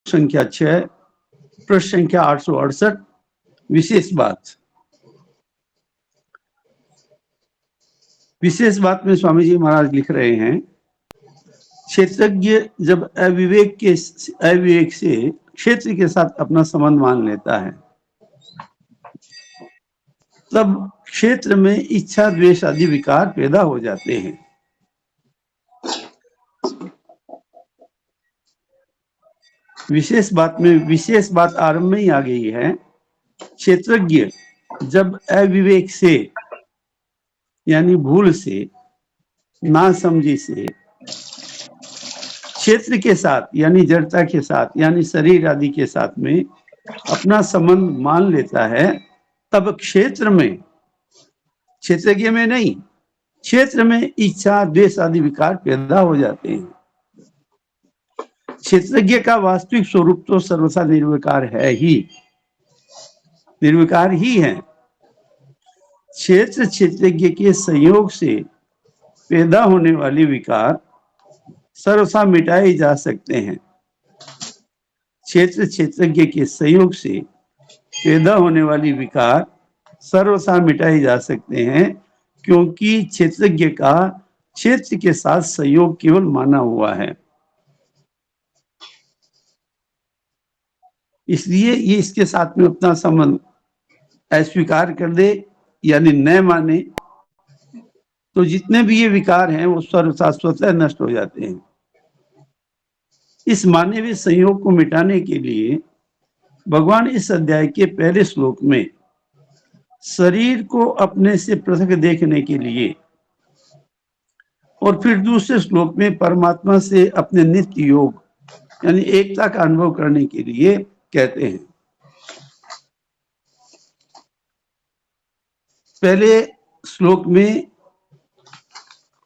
संख्या 6, पृष्ठ संख्या 868, विशेष बात। विशेष बात में स्वामी जी महाराज लिख रहे हैं, क्षेत्रज्ञ जब अविवेक से क्षेत्र के साथ अपना संबंध मान लेता है, तब क्षेत्र में इच्छा द्वेष आदि विकार पैदा हो जाते हैं। विशेष बात में विशेष बात आरंभ में ही आ गई है। क्षेत्रज्ञ जब अविवेक से यानी भूल से, नासमझी से क्षेत्र के साथ यानी जड़ता के साथ यानी शरीर आदि के साथ में अपना संबंध मान लेता है, तब क्षेत्र में, क्षेत्रज्ञ में नहीं, क्षेत्र में इच्छा द्वेष आदि विकार पैदा हो जाते हैं। क्षेत्रज्ञ का वास्तविक स्वरूप तो सर्वथा निर्विकार है ही, निर्विकार ही है। क्षेत्रज्ञ के संयोग से पैदा होने वाले विकार सर्वथा मिटाए जा सकते हैं। क्षेत्रज्ञ के संयोग से पैदा होने वाली विकार सर्वथा मिटाए जा सकते हैं, क्योंकि क्षेत्रज्ञ का क्षेत्र के साथ संयोग केवल माना हुआ है। इसलिए ये इसके साथ में अपना संबंध अस्वीकार कर दे यानी न माने, तो जितने भी ये विकार हैं वो सर्वथा स्वतः नष्ट हो जाते हैं। इस माने हुए संयोग को मिटाने के लिए भगवान इस अध्याय के पहले श्लोक में शरीर को अपने से पृथक देखने के लिए और फिर दूसरे श्लोक में परमात्मा से अपने नित्य योग यानी एकता का अनुभव करने के लिए कहते हैं। पहले श्लोक में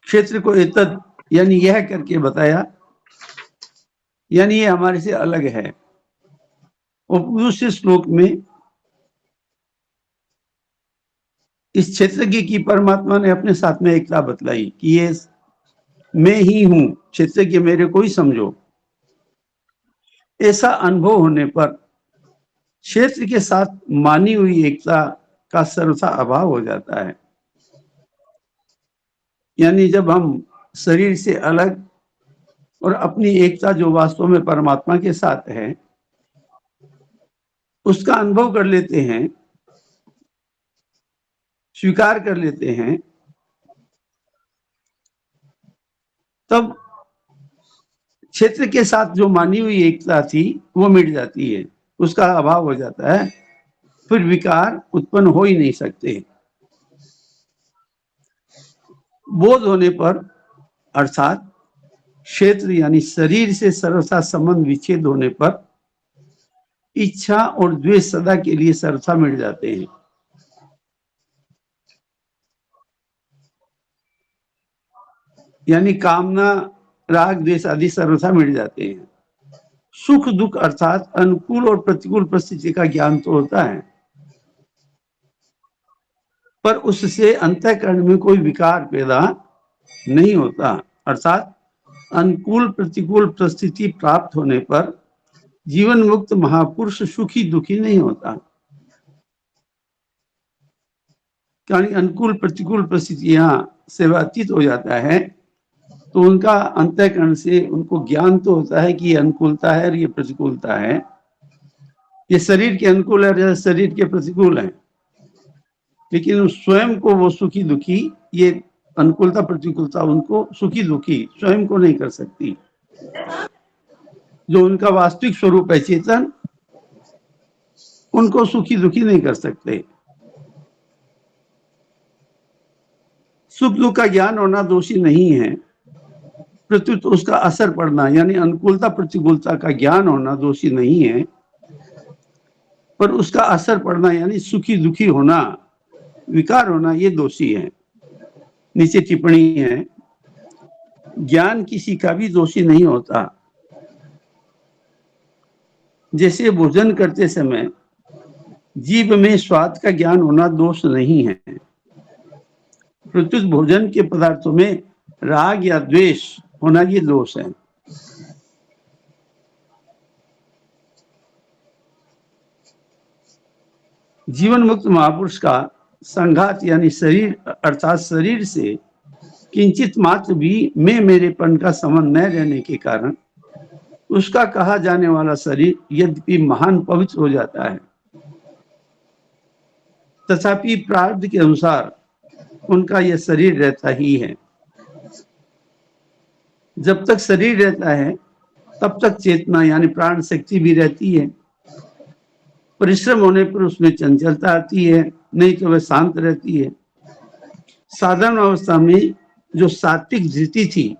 क्षेत्र को एतद यानी यह करके बताया, यानी ये हमारे से अलग है। और दूसरे श्लोक में इस क्षेत्रज्ञ की परमात्मा ने अपने साथ में एकता बतलाई कि ये मैं ही हूं, क्षेत्रज्ञ मेरे को ही समझो। ऐसा अनुभव होने पर क्षेत्र के साथ मानी हुई एकता का सर्वथा अभाव हो जाता है। यानी जब हम शरीर से अलग और अपनी एकता जो वास्तव में परमात्मा के साथ है उसका अनुभव कर लेते हैं, स्वीकार कर लेते हैं, तब क्षेत्र के साथ जो मानी हुई एकता थी वो मिट जाती है, उसका अभाव हो जाता है, फिर विकार उत्पन्न हो ही नहीं सकते। बोध होने पर अर्थात क्षेत्र यानी शरीर से सर्वथा संबंध विच्छेद होने पर इच्छा और द्वेष सदा के लिए सर्वथा मिट जाते हैं। यानी कामना, राग, द्वेष आदि सर्वथा मिट जाते हैं। सुख दुख अर्थात अनुकूल और प्रतिकूल परिस्थिति का ज्ञान तो होता है, पर उससे अंतःकरण में कोई विकार पैदा नहीं होता। अर्थात अनुकूल प्रतिकूल परिस्थिति प्राप्त होने पर जीवन मुक्त महापुरुष सुखी दुखी नहीं होता। यानी अनुकूल प्रतिकूल परिस्थितियां से व्यतीत हो जाता है तो उनका अंतःकरण से उनको ज्ञान तो होता है कि ये अनुकूलता है और ये प्रतिकूलता है, ये शरीर के अनुकूल है, शरीर के प्रतिकूल है, लेकिन स्वयं को वो सुखी दुखी, ये अनुकूलता प्रतिकूलता उनको सुखी दुखी स्वयं को नहीं कर सकती। जो उनका वास्तविक स्वरूप है चेतन, उनको सुखी दुखी नहीं कर सकते। सुख दुख का ज्ञान होना दोषी नहीं है, प्रत्युत उसका असर पड़ना यानी अनुकूलता प्रतिकूलता का ज्ञान होना दोषी नहीं है, पर उसका असर पड़ना यानी सुखी दुखी होना, विकार होना, ये दोषी है। नीचे टिप्पणी है, ज्ञान किसी का भी दोषी नहीं होता। जैसे भोजन करते समय जीभ में स्वाद का ज्ञान होना दोष नहीं है, प्रत्युत भोजन के पदार्थों में राग या द्वेष होना ये दोष है। जीवन मुक्त महापुरुष का संघात यानी शरीर अर्थात शरीर से किंचित मात्र भी मैं मेरेपन का संबंध न रहने के कारण उसका कहा जाने वाला शरीर यद्यपि महान पवित्र हो जाता है, तथापि प्रारब्ध के अनुसार उनका यह शरीर रहता ही है। जब तक शरीर रहता है तब तक चेतना यानी प्राण शक्ति भी रहती है। परिश्रम होने पर उसमें चंचलता आती है, नहीं तो वह शांत रहती है। साधारण अवस्था में जो सात्विक धृति थी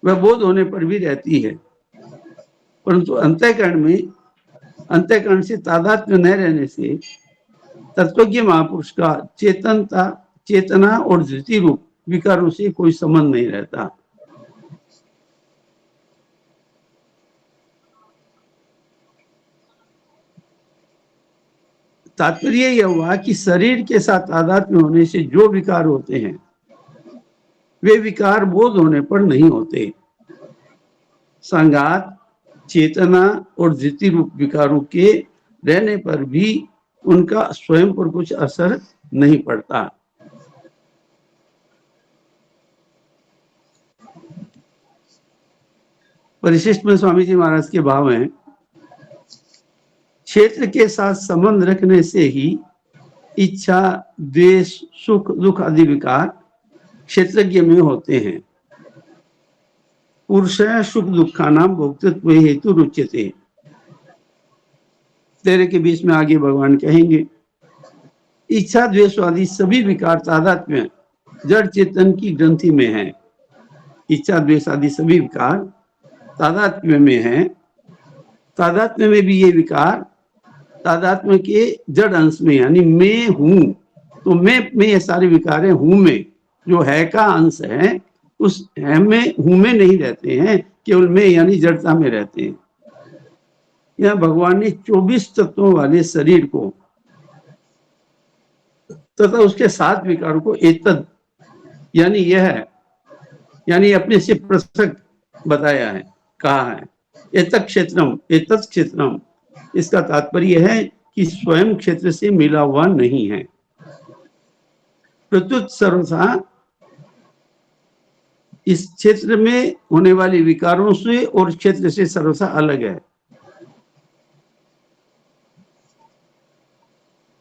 वह बोध होने पर भी रहती है, परंतु अंतःकरण से तादात्म्य न रहने से तत्वज्ञ महापुरुष का चेतना और धृति रूप विकारों से कोई संबंध नहीं रहता। तात्पर्य यह हुआ कि शरीर के साथ तादात्म्य होने से जो विकार होते हैं वे विकार बोध होने पर नहीं होते। संघात, चेतना और धृति रूप विकारों के रहने पर भी उनका स्वयं पर कुछ असर नहीं पड़ता। परिशिष्ट में स्वामी जी महाराज के भाव हैं, क्षेत्र के साथ संबंध रखने से ही इच्छा, द्वेष, सुख, दुख आदि विकार क्षेत्रज्ञ में होते हैं। पुरुष सुख दुखानाम भोक्तृत्व हेतु रुच्यते। 13 के 20 में आगे भगवान कहेंगे, इच्छा द्वेष आदि सभी विकार तादात्म्य जड़ चेतन की ग्रंथि में है। इच्छा द्वेष आदि सभी विकार तादात्म्य में है। तादात्म्य में भी ये विकार तादात्म्य के जड़ अंश में यानी मैं हूं, तो मैं ये सारे विकार है हूं में, जो है का अंश है उस है में हूं में नहीं रहते हैं, केवल मैं यानी जड़ता में रहते हैं। यह भगवान ने 24 तत्वों वाले शरीर को तथा उसके 7 विकारों को एतद यानी यह यानी अपने से पृथक बताया है, कहा है। एतत् क्षेत्रम इसका तात्पर्य है कि स्वयं क्षेत्र से मिला हुआ नहीं है। प्रत्युत सर्वथा इस क्षेत्र में होने वाले विकारों से और क्षेत्र से सर्वथा अलग है,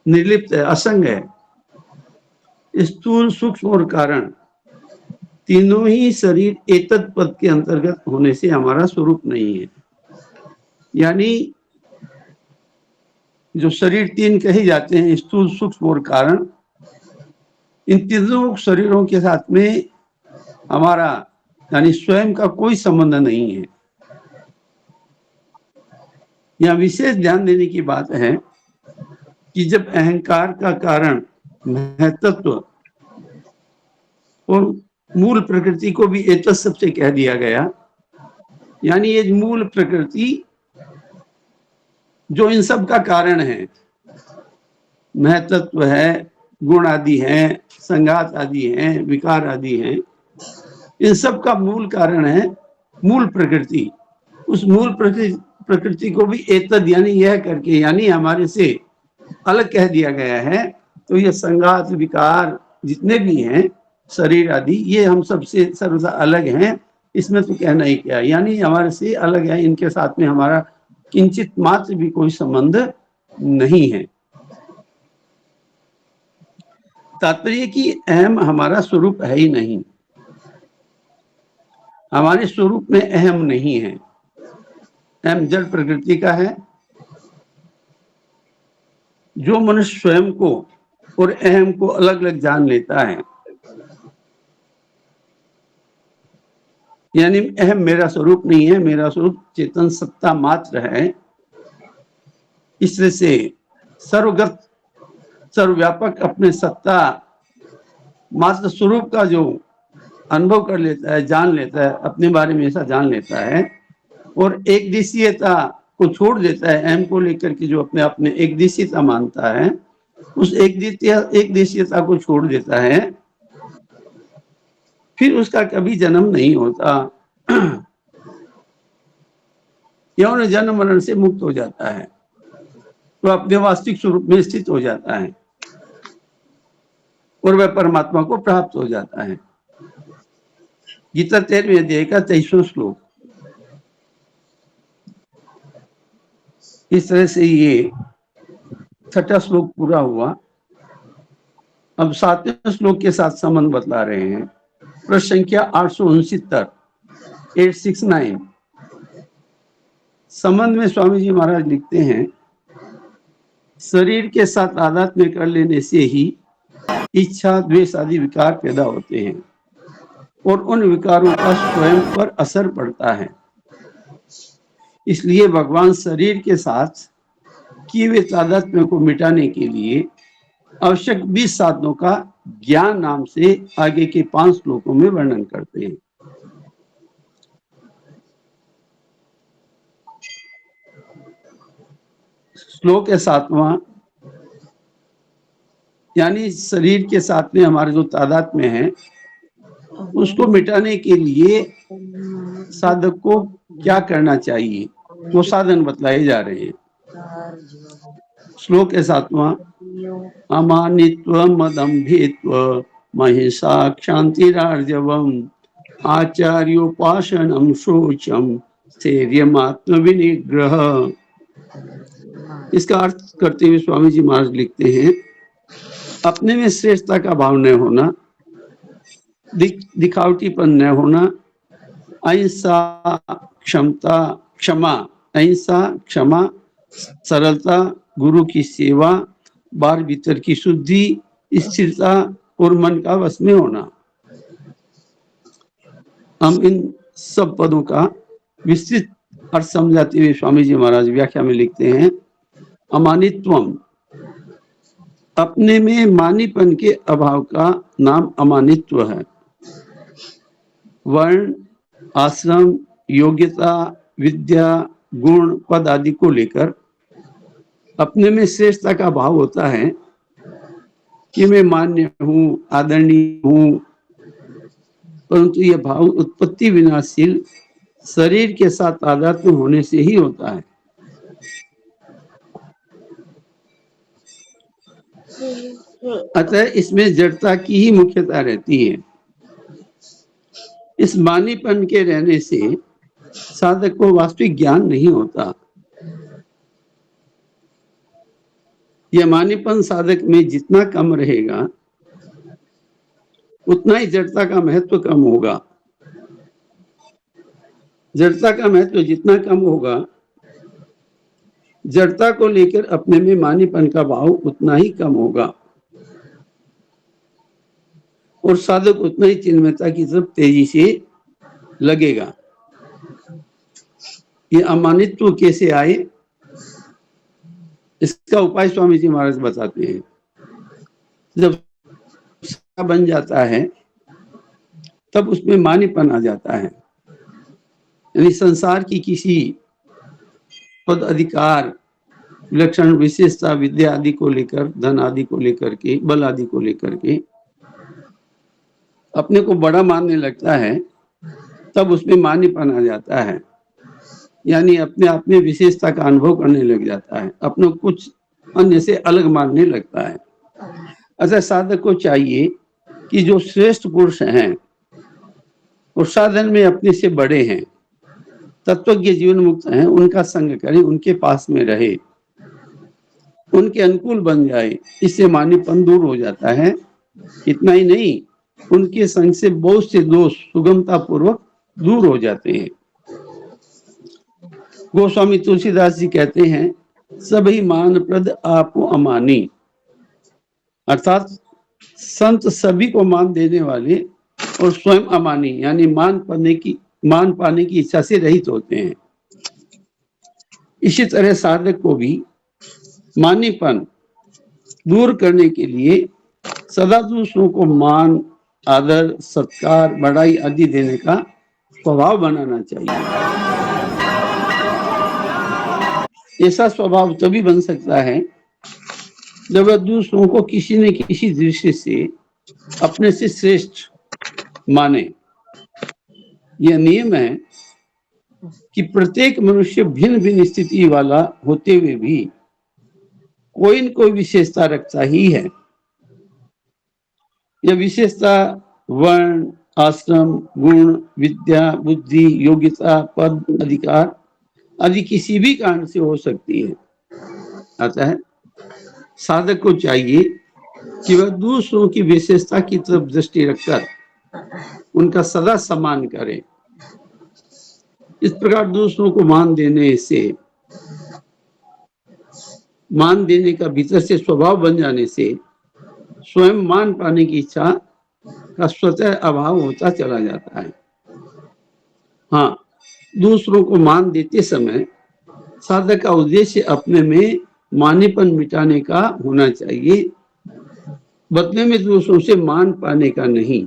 निर्लिप्त है, असंग है। स्थूल, सूक्ष्म और कारण तीनों ही शरीर एतत् पद के अंतर्गत होने से हमारा स्वरूप नहीं है। यानी जो शरीर 3 कहे जाते हैं, स्थूल, सूक्ष्म और कारण, इन तीनों शरीरों के साथ में हमारा यानी स्वयं का कोई संबंध नहीं है। यहाँ विशेष ध्यान देने की बात है कि जब अहंकार का कारण महत्त्व और मूल प्रकृति को भी एतत् शब्द से कह दिया गया, यानी ये मूल प्रकृति जो इन सब का कारण है, महत्त्व है, गुण आदि हैं, संघात आदि हैं, विकार आदि हैं, इन सब का मूल कारण है मूल प्रकृति। उस मूल प्रकृति को भी एतद यानी यह करके यानी हमारे से अलग कह दिया गया है। तो ये संघात, विकार जितने भी हैं, शरीर आदि, ये हम सबसे सर्वथा अलग हैं। इसमें तो कहना ही क्या, यानी हमारे से अलग है, इनके साथ में हमारा किंचित मात्र भी कोई संबंध नहीं है। तात्पर्य कि अहम हमारा स्वरूप है ही नहीं, हमारे स्वरूप में अहम नहीं है। अहम जड़ प्रकृति का है। जो मनुष्य स्वयं को और अहम को अलग अलग जान लेता है, यानी अहम मेरा स्वरूप नहीं है, मेरा स्वरूप चेतन सत्ता मात्र है, इसलिए से सर्वगत सर्वव्यापक अपने सत्ता मात्र स्वरूप का जो अनुभव कर लेता है, जान लेता है, अपने बारे में ऐसा जान लेता है और एक दिशीयता को छोड़ देता है, अहम को लेकर के जो अपने अपने एक दिशीयता मानता है, उस एक दिशीयता को छोड़ देता है, फिर उसका कभी जन्म नहीं होता। यौन जन्म मरण से मुक्त हो जाता है तो अपने वास्तविक स्वरूप में स्थित हो जाता है और वह परमात्मा को प्राप्त हो जाता है। गीता 13वें अध्याय का 23वां श्लोक। इस तरह से ये 6ठा श्लोक पूरा हुआ। अब 7वें श्लोक के साथ संबंध बतला रहे हैं। प्रश्न संख्या 869 869। संबंध में स्वामी जी महाराज लिखते हैं, शरीर के साथ तादात्म्य कर लेने से ही इच्छा द्वेष आदि विकार पैदा होते हैं और उन विकारों का स्वयं पर असर पड़ता है। इसलिए भगवान शरीर के साथ किए हुए तादात्म्य को मिटाने के लिए आवश्यक 20 साधनों का ज्ञान नाम से आगे के 5 श्लोकों में वर्णन करते हैं। श्लोक है 7वां, यानी शरीर के साथ में हमारे जो तादात्म्य है उसको मिटाने के लिए साधक को क्या करना चाहिए, वो साधन बतलाए जा रहे हैं। श्लोक है 7वां, अमानित्वम मदम्भित्व महिषा क्षान्तिरार्जवम आचार्योपासनम शोचम स्थैर्यमात्म विनिग्रह। इसका अर्थ करते हुए स्वामी जी महाराज लिखते हैं, अपने में श्रेष्ठता का भाव न होना, दिखावटीपन न होना, अहिंसा क्षमा, अहिंसा क्षमा, सरलता, गुरु की सेवा, बार भीतर की शुद्धि, स्थिरता और मन का वश में होना। हम इन सब पदों का विस्तृत अर्थ समझाते हुए स्वामी जी महाराज व्याख्या में लिखते हैं, अमानित्वम, अपने में मानीपन के अभाव का नाम अमानित्व है। वर्ण, आश्रम, योग्यता, विद्या, गुण, पद आदि को लेकर अपने में श्रेष्ठता का भाव होता है कि मैं मान्य हूं, आदरणीय हूं, परंतु यह भाव उत्पत्ति विनाशील शरीर के साथ तादात्म्य होने से ही होता है। अतः इसमें जड़ता की ही मुख्यता रहती है। इस मानीपन के रहने से साधक को वास्तविक ज्ञान नहीं होता। यह मानीपन साधक में जितना कम रहेगा उतना ही जड़ता का महत्व कम होगा। जड़ता का महत्व जितना कम होगा, जड़ता को लेकर अपने में मानीपन का भाव उतना ही कम होगा और साधक उतना ही चिन्मयता की तरफ तेजी से लगेगा। ये अमानित्व कैसे आए, इसका उपाय स्वामी जी महाराज बताते हैं। जब बन जाता है तब उसमें मानीपन आ जाता है, यानी संसार की किसी पद, अधिकार, विलक्षण विशेषता, विद्या आदि को लेकर, धन आदि को लेकर के, बल आदि को लेकर के अपने को बड़ा मानने लगता है, तब उसमें मानीपन आ जाता है, यानी अपने आप में विशेषता का अनुभव करने लग जाता है, अपने कुछ अन्य से अलग मानने लगता है। ऐसा साधक को चाहिए कि जो श्रेष्ठ पुरुष हैं और साधन में अपने से बड़े हैं, तत्वज्ञ जीवन मुक्त हैं, उनका संग करे, उनके पास में रहे, उनके अनुकूल बन जाए। इससे मानीपन दूर हो जाता है। इतना ही नहीं, उनके संग से बहुत से दोष सुगमता पूर्वक दूर हो जाते हैं। गोस्वामी तुलसीदास जी कहते हैं, सभी मान प्रद आपो अमानी, अर्थात संत सभी को मान देने वाले और स्वयं अमानी, यानी मान पाने की इच्छा से रहित होते हैं। इसी तरह साधक को भी मानीपन दूर करने के लिए सदा दूसरों को मान, आदर, सत्कार, बड़ाई आदि देने का स्वभाव बनाना चाहिए। ऐसा स्वभाव तभी बन सकता है जब वह दूसरों को किसी न किसी दृष्टि से अपने से श्रेष्ठ माने। यह नियम है कि प्रत्येक मनुष्य भिन्न भिन्न स्थिति वाला होते हुए भी कोई न कोई विशेषता रखता ही है। यह विशेषता वर्ण, आश्रम, गुण, विद्या, बुद्धि, योग्यता, पद, अधिकार आदि किसी भी कारण से हो सकती है। अतः साधक को चाहिए कि वह दूसरों की विशेषता की तरफ दृष्टि रखकर उनका सदा सम्मान करे। इस प्रकार दूसरों को मान देने का भीतर से स्वभाव बन जाने से स्वयं मान पाने की इच्छा का स्वतः अभाव होता चला जाता है। हाँ, दूसरों को मान देते समय साधक का उद्देश्य अपने में मानेपन मिटाने का होना चाहिए, बदले में दूसरों से मान पाने का नहीं।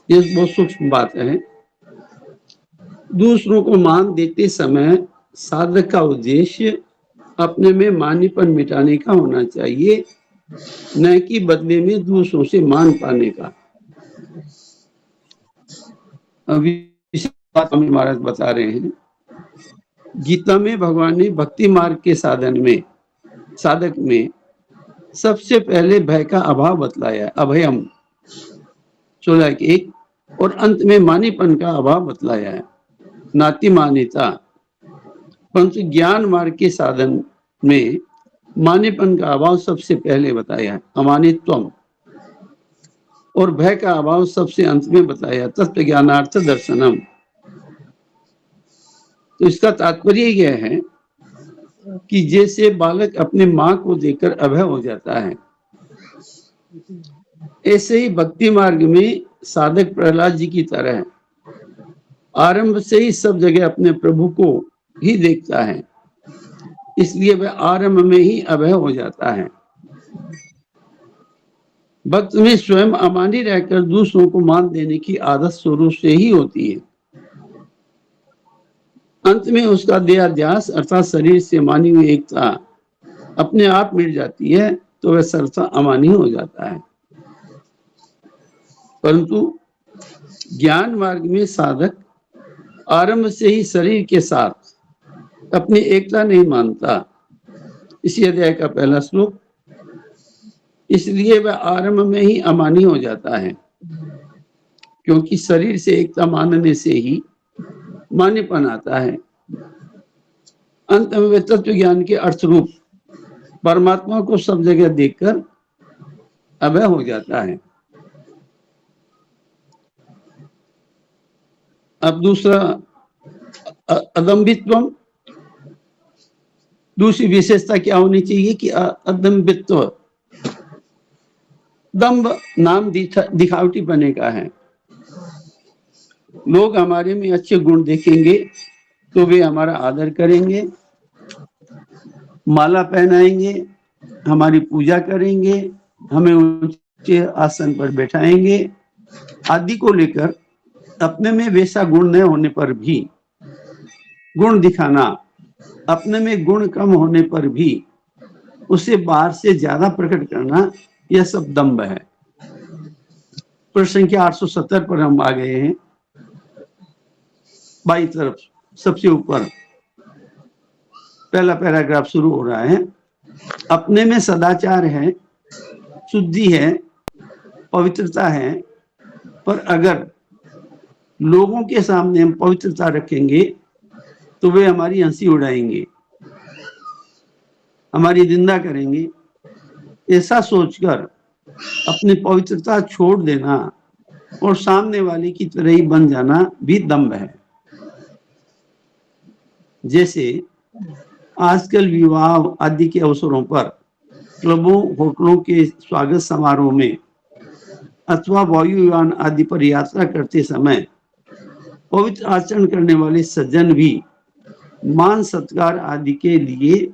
यह बहुत सूक्ष्म बात है। दूसरों को मान देते समय साधक का उद्देश्य अपने में मानेपन मिटाने का होना चाहिए, न कि बदले में दूसरों से मान पाने का। अभी बात महाराज बता रहे हैं, गीता में भगवान ने भक्ति मार्ग के साधक में सबसे पहले भय का अभाव बतलाया, अभयम 16:1, और अंत में मानीपन का अभाव बतलाया है, नाति मान्यता। परंतु ज्ञान मार्ग के साधन में मानेपन का अभाव सबसे पहले बताया है, अमानित्वम, और भय का अभाव सबसे अंत में बताया, तत्व ज्ञानार्थ दर्शनम। तो इसका तात्पर्य यह है कि जैसे बालक अपने माँ को देखकर अभय हो जाता है, ऐसे ही भक्ति मार्ग में साधक प्रहलाद जी की तरह आरंभ से ही सब जगह अपने प्रभु को ही देखता है, इसलिए वह आरंभ में ही अभय हो जाता है। भक्त में स्वयं अमानी रहकर दूसरों को मान देने की आदत शुरू से ही होती है। अंत में उसका देहाध्यास अर्थात शरीर से मानी हुई एकता अपने आप मिट जाती है, तो वह सर्वथा अमानी हो जाता है। परंतु ज्ञान मार्ग में साधक आरंभ से ही शरीर के साथ अपनी एकता नहीं मानता। इसी अध्याय का पहला श्लोक। इसलिए वह आरंभ में ही अमानी हो जाता है, क्योंकि शरीर से एकता मानने से ही मान्यपन आता है। अंत में वह तत्व ज्ञान के अर्थ रूप परमात्मा को सब जगह देखकर अभय हो जाता है। अब दूसरा अदम्बित्वम, दूसरी विशेषता क्या होनी चाहिए कि अदम्बित्व, दम्भ नाम दिखावटी बने का है। लोग हमारे में अच्छे गुण देखेंगे तो वे हमारा आदर करेंगे, माला पहनाएंगे, हमारी पूजा करेंगे, हमें ऊंचे आसन पर बैठाएंगे आदि को लेकर अपने में वैसा गुण न होने पर भी गुण दिखाना, अपने में गुण कम होने पर भी उसे बाहर से ज्यादा प्रकट करना, यह सब दंभ है। प्रश्न संख्या 870 पर हम आ गए हैं। बाई तरफ सबसे ऊपर पहला पैराग्राफ शुरू हो रहा है। अपने में सदाचार है, शुद्धि है, पवित्रता है, पर अगर लोगों के सामने हम पवित्रता रखेंगे तो वे हमारी हंसी उड़ाएंगे, हमारी निंदा करेंगे। ऐसा सोचकर अपनी पवित्रता छोड़ देना और सामने वाले की तरह ही बन जाना भी दंभ है। जैसे आजकल विवाह आदि के अवसरों पर क्लबों, होटलों के स्वागत समारोह में अथवा वायुयान आदि पर यात्रा करते समय पवित्र आचरण करने वाले सज्जन भी मान सत्कार आदि के लिए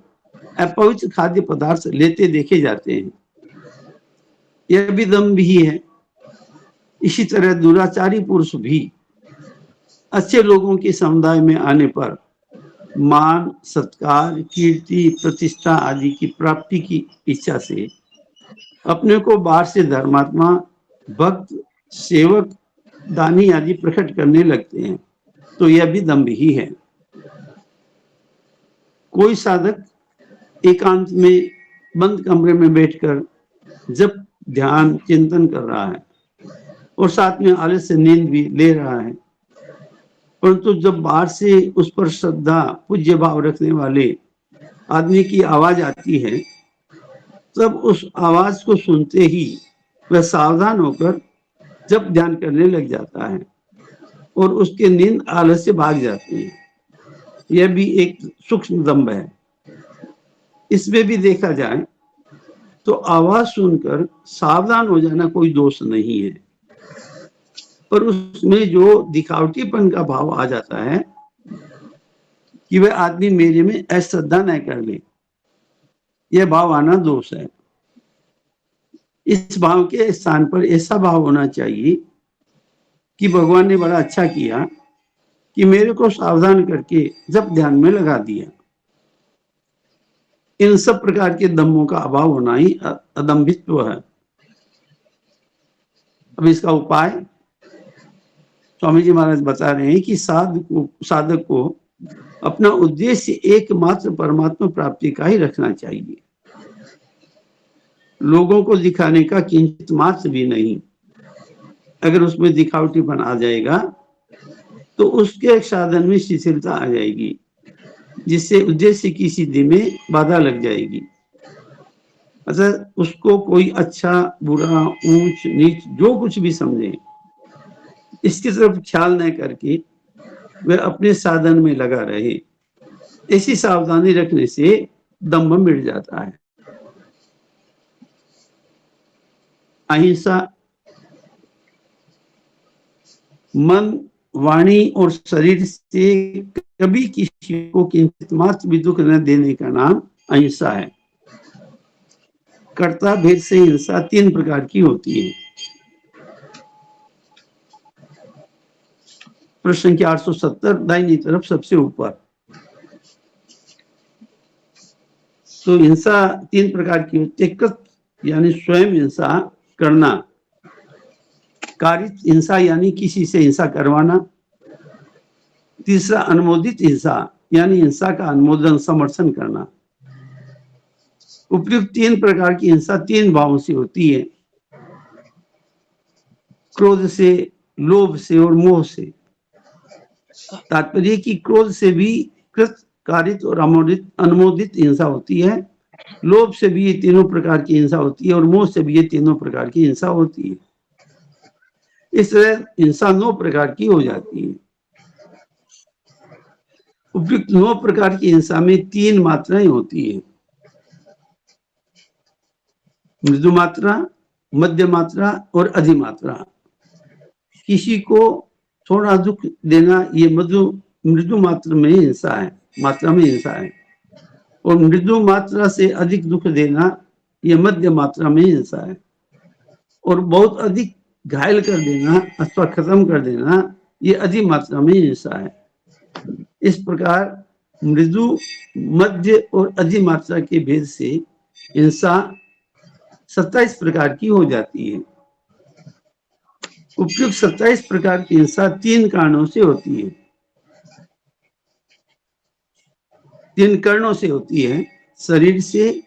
अपवित्र खाद्य पदार्थ लेते देखे जाते हैं। यह भी दंभ ही है। इसी तरह दुराचारी पुरुष भी अच्छे लोगों के समुदाय में आने पर मान, सत्कार, कीर्ति, प्रतिष्ठा आदि की प्राप्ति की इच्छा से अपने को बाहर से धर्मात्मा, भक्त, सेवक, दानी आदि प्रकट करने लगते हैं, तो यह भी दंभ ही है। कोई साधक एकांत में बंद कमरे में बैठकर जब ध्यान चिंतन कर रहा है और साथ में आलस से नींद भी ले रहा है, परंतु जब बाहर से उस पर श्रद्धा पूज्य भाव रखने वाले आदमी की आवाज आती है, तब उस आवाज को सुनते ही वह सावधान होकर जब ध्यान करने लग जाता है और उसके नींद आलस से भाग जाती है। यह भी एक सूक्ष्म दम्भ है। इसमें भी देखा जाए तो आवाज सुनकर सावधान हो जाना कोई दोष नहीं है, पर उसमें जो दिखावटीपन का भाव आ जाता है कि वह आदमी मेरे में अश्रद्धा न कर ले, यह भाव आना दोष है। इस भाव के स्थान पर ऐसा भाव होना चाहिए कि भगवान ने बड़ा अच्छा किया कि मेरे को सावधान करके जब ध्यान में लगा दिया। इन सब प्रकार के दम्भों का अभाव होना ही अदम्भित्व है। अब इसका उपाय स्वामी जी महाराज बता रहे हैं कि साधक को अपना उद्देश्य एकमात्र परमात्मा प्राप्ति का ही रखना चाहिए, लोगों को दिखाने का किंचित मात्र भी नहीं। अगर उसमें दिखावटीपन आ जाएगा तो उसके साधन में शिथिलता आ जाएगी, जिससे उद्देश्य की सिद्धि में बाधा लग जाएगी। अतः उसको कोई अच्छा बुरा ऊंच नीच जो कुछ भी समझे, इसकी तरफ ख्याल न करके वह अपने साधन में लगा रहे। ऐसी सावधानी रखने से दम्भ मिट जाता है। अहिंसा मन वाणी और शरीर से कभी किसी को किंचित मात्र भी दुख न देने का नाम अहिंसा है। कर्ता भेद से हिंसा 3 प्रकार की होती है। प्रश्न संख्या 870 दाहिनी तरफ सबसे ऊपर। तो हिंसा 3 प्रकार की होती है। कृत यानी स्वयं हिंसा करना, कारित हिंसा यानी किसी से हिंसा करवाना, तीसरा अनुमोदित हिंसा यानी हिंसा का अनुमोदन समर्थन करना। उपयुक्त 3 प्रकार की हिंसा 3 भावों से होती है, क्रोध से, लोभ से और मोह से। तात्पर्य कि क्रोध से भी कृत, कारित और अनुमोदित हिंसा होती है, लोभ से भी ये तीनों प्रकार की हिंसा होती है और मोह से भी ये तीनों प्रकार की हिंसा होती है। इस तरह हिंसा 9 प्रकार की हो जाती है। उपयुक्त 9 प्रकार की हिंसा में 3 मात्राएं होती है, मृदु मात्रा, मध्य मात्रा और अधिमात्रा। किसी को थोड़ा दुख देना ये मृदु मात्रा में हिंसा है, और मृदु मात्रा से अधिक दुख देना ये मध्य मात्रा में हिंसा है, और बहुत अधिक घायल कर देना अथवा खत्म कर देना ये अधिमात्रा में हिंसा है। इस प्रकार मृदु, मध्य और अधिमात्रा के भेद से हिंसा 27 प्रकार की हो जाती है। उपयुक्त 27 प्रकार की हिंसा 3 कारणों से होती है, 3 कारणों से होती है, शरीर से,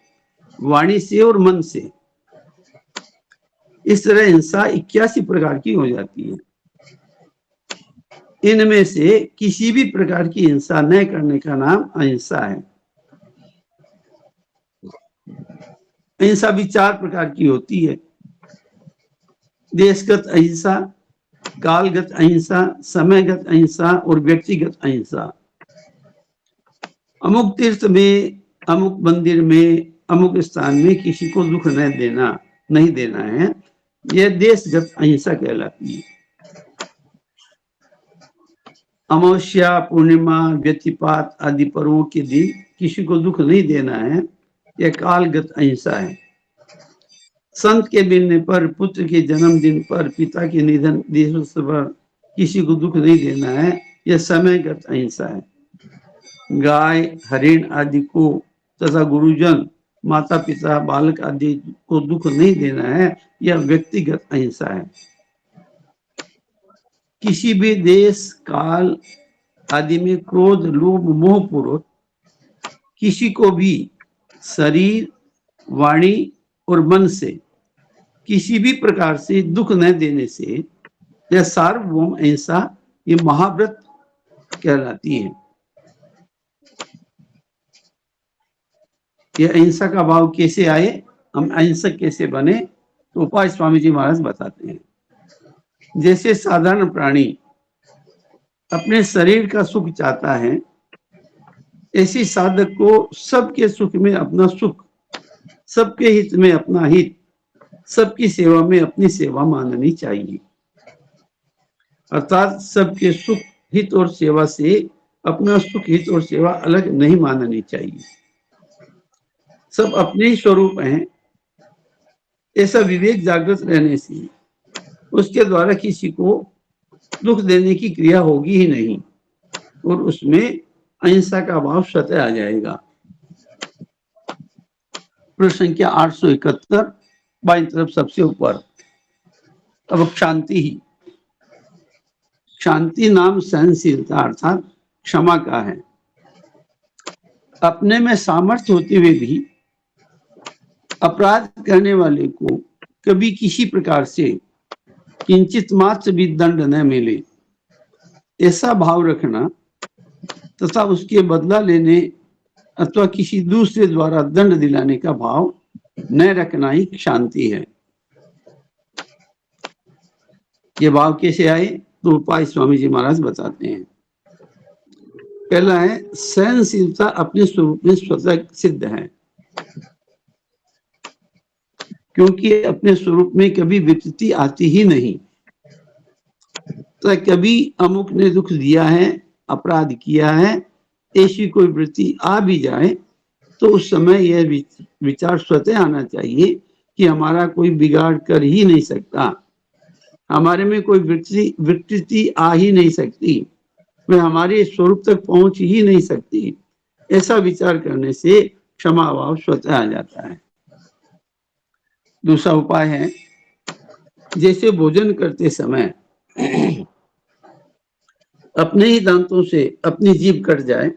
वाणी से और मन से। इस तरह हिंसा 81 प्रकार की हो जाती है। इनमें से किसी भी प्रकार की हिंसा न करने का नाम अहिंसा है। अहिंसा भी 4 प्रकार की होती है, देशगत अहिंसा, कालगत अहिंसा, समयगत अहिंसा और व्यक्तिगत अहिंसा। अमुक तीर्थ में, अमुक मंदिर में, अमुक स्थान में किसी को दुख नहीं देना है, यह देशगत अहिंसा कहलाती है। अमावस्या, पूर्णिमा, व्यतिपात आदि पर्वों के दिन किसी को दुख नहीं देना है, यह कालगत अहिंसा है। संत के मिलने पर, पुत्र के जन्मदिन पर, पिता के निधन दिवस पर किसी को दुख नहीं देना है, यह समयगत अहिंसा है। गाय, हरिण आदि को तथा गुरुजन, माता पिता, बालक आदि को दुख नहीं देना है, यह व्यक्तिगत अहिंसा है। किसी भी देश, काल आदि में क्रोध, लोभ, मोह पूर्वक किसी को भी शरीर, वाणी और मन से किसी भी प्रकार से दुख न देने से यह सार्वभौम अहिंसा ये महाव्रत कहलाती है। ये अहिंसा का भाव कैसे आए, हम अहिंसक कैसे बने, तो उपाय स्वामी जी महाराज बताते हैं। जैसे साधारण प्राणी अपने शरीर का सुख चाहता है, ऐसी साधक को सबके सुख में अपना सुख, सबके हित में अपना हित, सबकी सेवा में अपनी सेवा माननी चाहिए। अर्थात सबके सुख, हित और सेवा से अपना सुख, हित और सेवा अलग नहीं माननी चाहिए। सब अपने ही स्वरूप हैं, ऐसा विवेक जागृत रहने से उसके द्वारा किसी को दुख देने की क्रिया होगी ही नहीं और उसमें अहिंसा का भाव स्वतः आ जाएगा। प्रश्न संख्या 871, बाईं तरफ सबसे ऊपर। अब शांति ही, शांति नाम सहनशीलता अर्थात क्षमा का है। अपने में सामर्थ्य होते हुए भी अपराध करने वाले को कभी किसी प्रकार से किंचित मात्र भी दंड न मिले, ऐसा भाव रखना तथा उसके बदला लेने अथवा किसी दूसरे द्वारा दंड दिलाने का भाव न रखना ही शांति है। ये भाव कैसे आए, तो उपाय स्वामी जी महाराज बताते हैं। पहला है सहनशीलता अपने स्वरूप में स्वतः सिद्ध है, क्योंकि अपने स्वरूप में कभी विकृति आती ही नहीं। तो कभी अमुक ने दुख दिया है, अपराध किया है, ऐसी कोई वृत्ति आ भी जाए तो उस समय यह विचार स्वतः आना चाहिए कि हमारा कोई बिगाड़ कर ही नहीं सकता, हमारे में कोई विकृति आ ही नहीं सकती, वह हमारे स्वरूप तक पहुंच ही नहीं सकती। ऐसा विचार करने से क्षमा भाव स्वतः आ जाता है। दूसरा उपाय है, जैसे भोजन करते समय अपने ही दांतों से अपनी जीभ कट जाए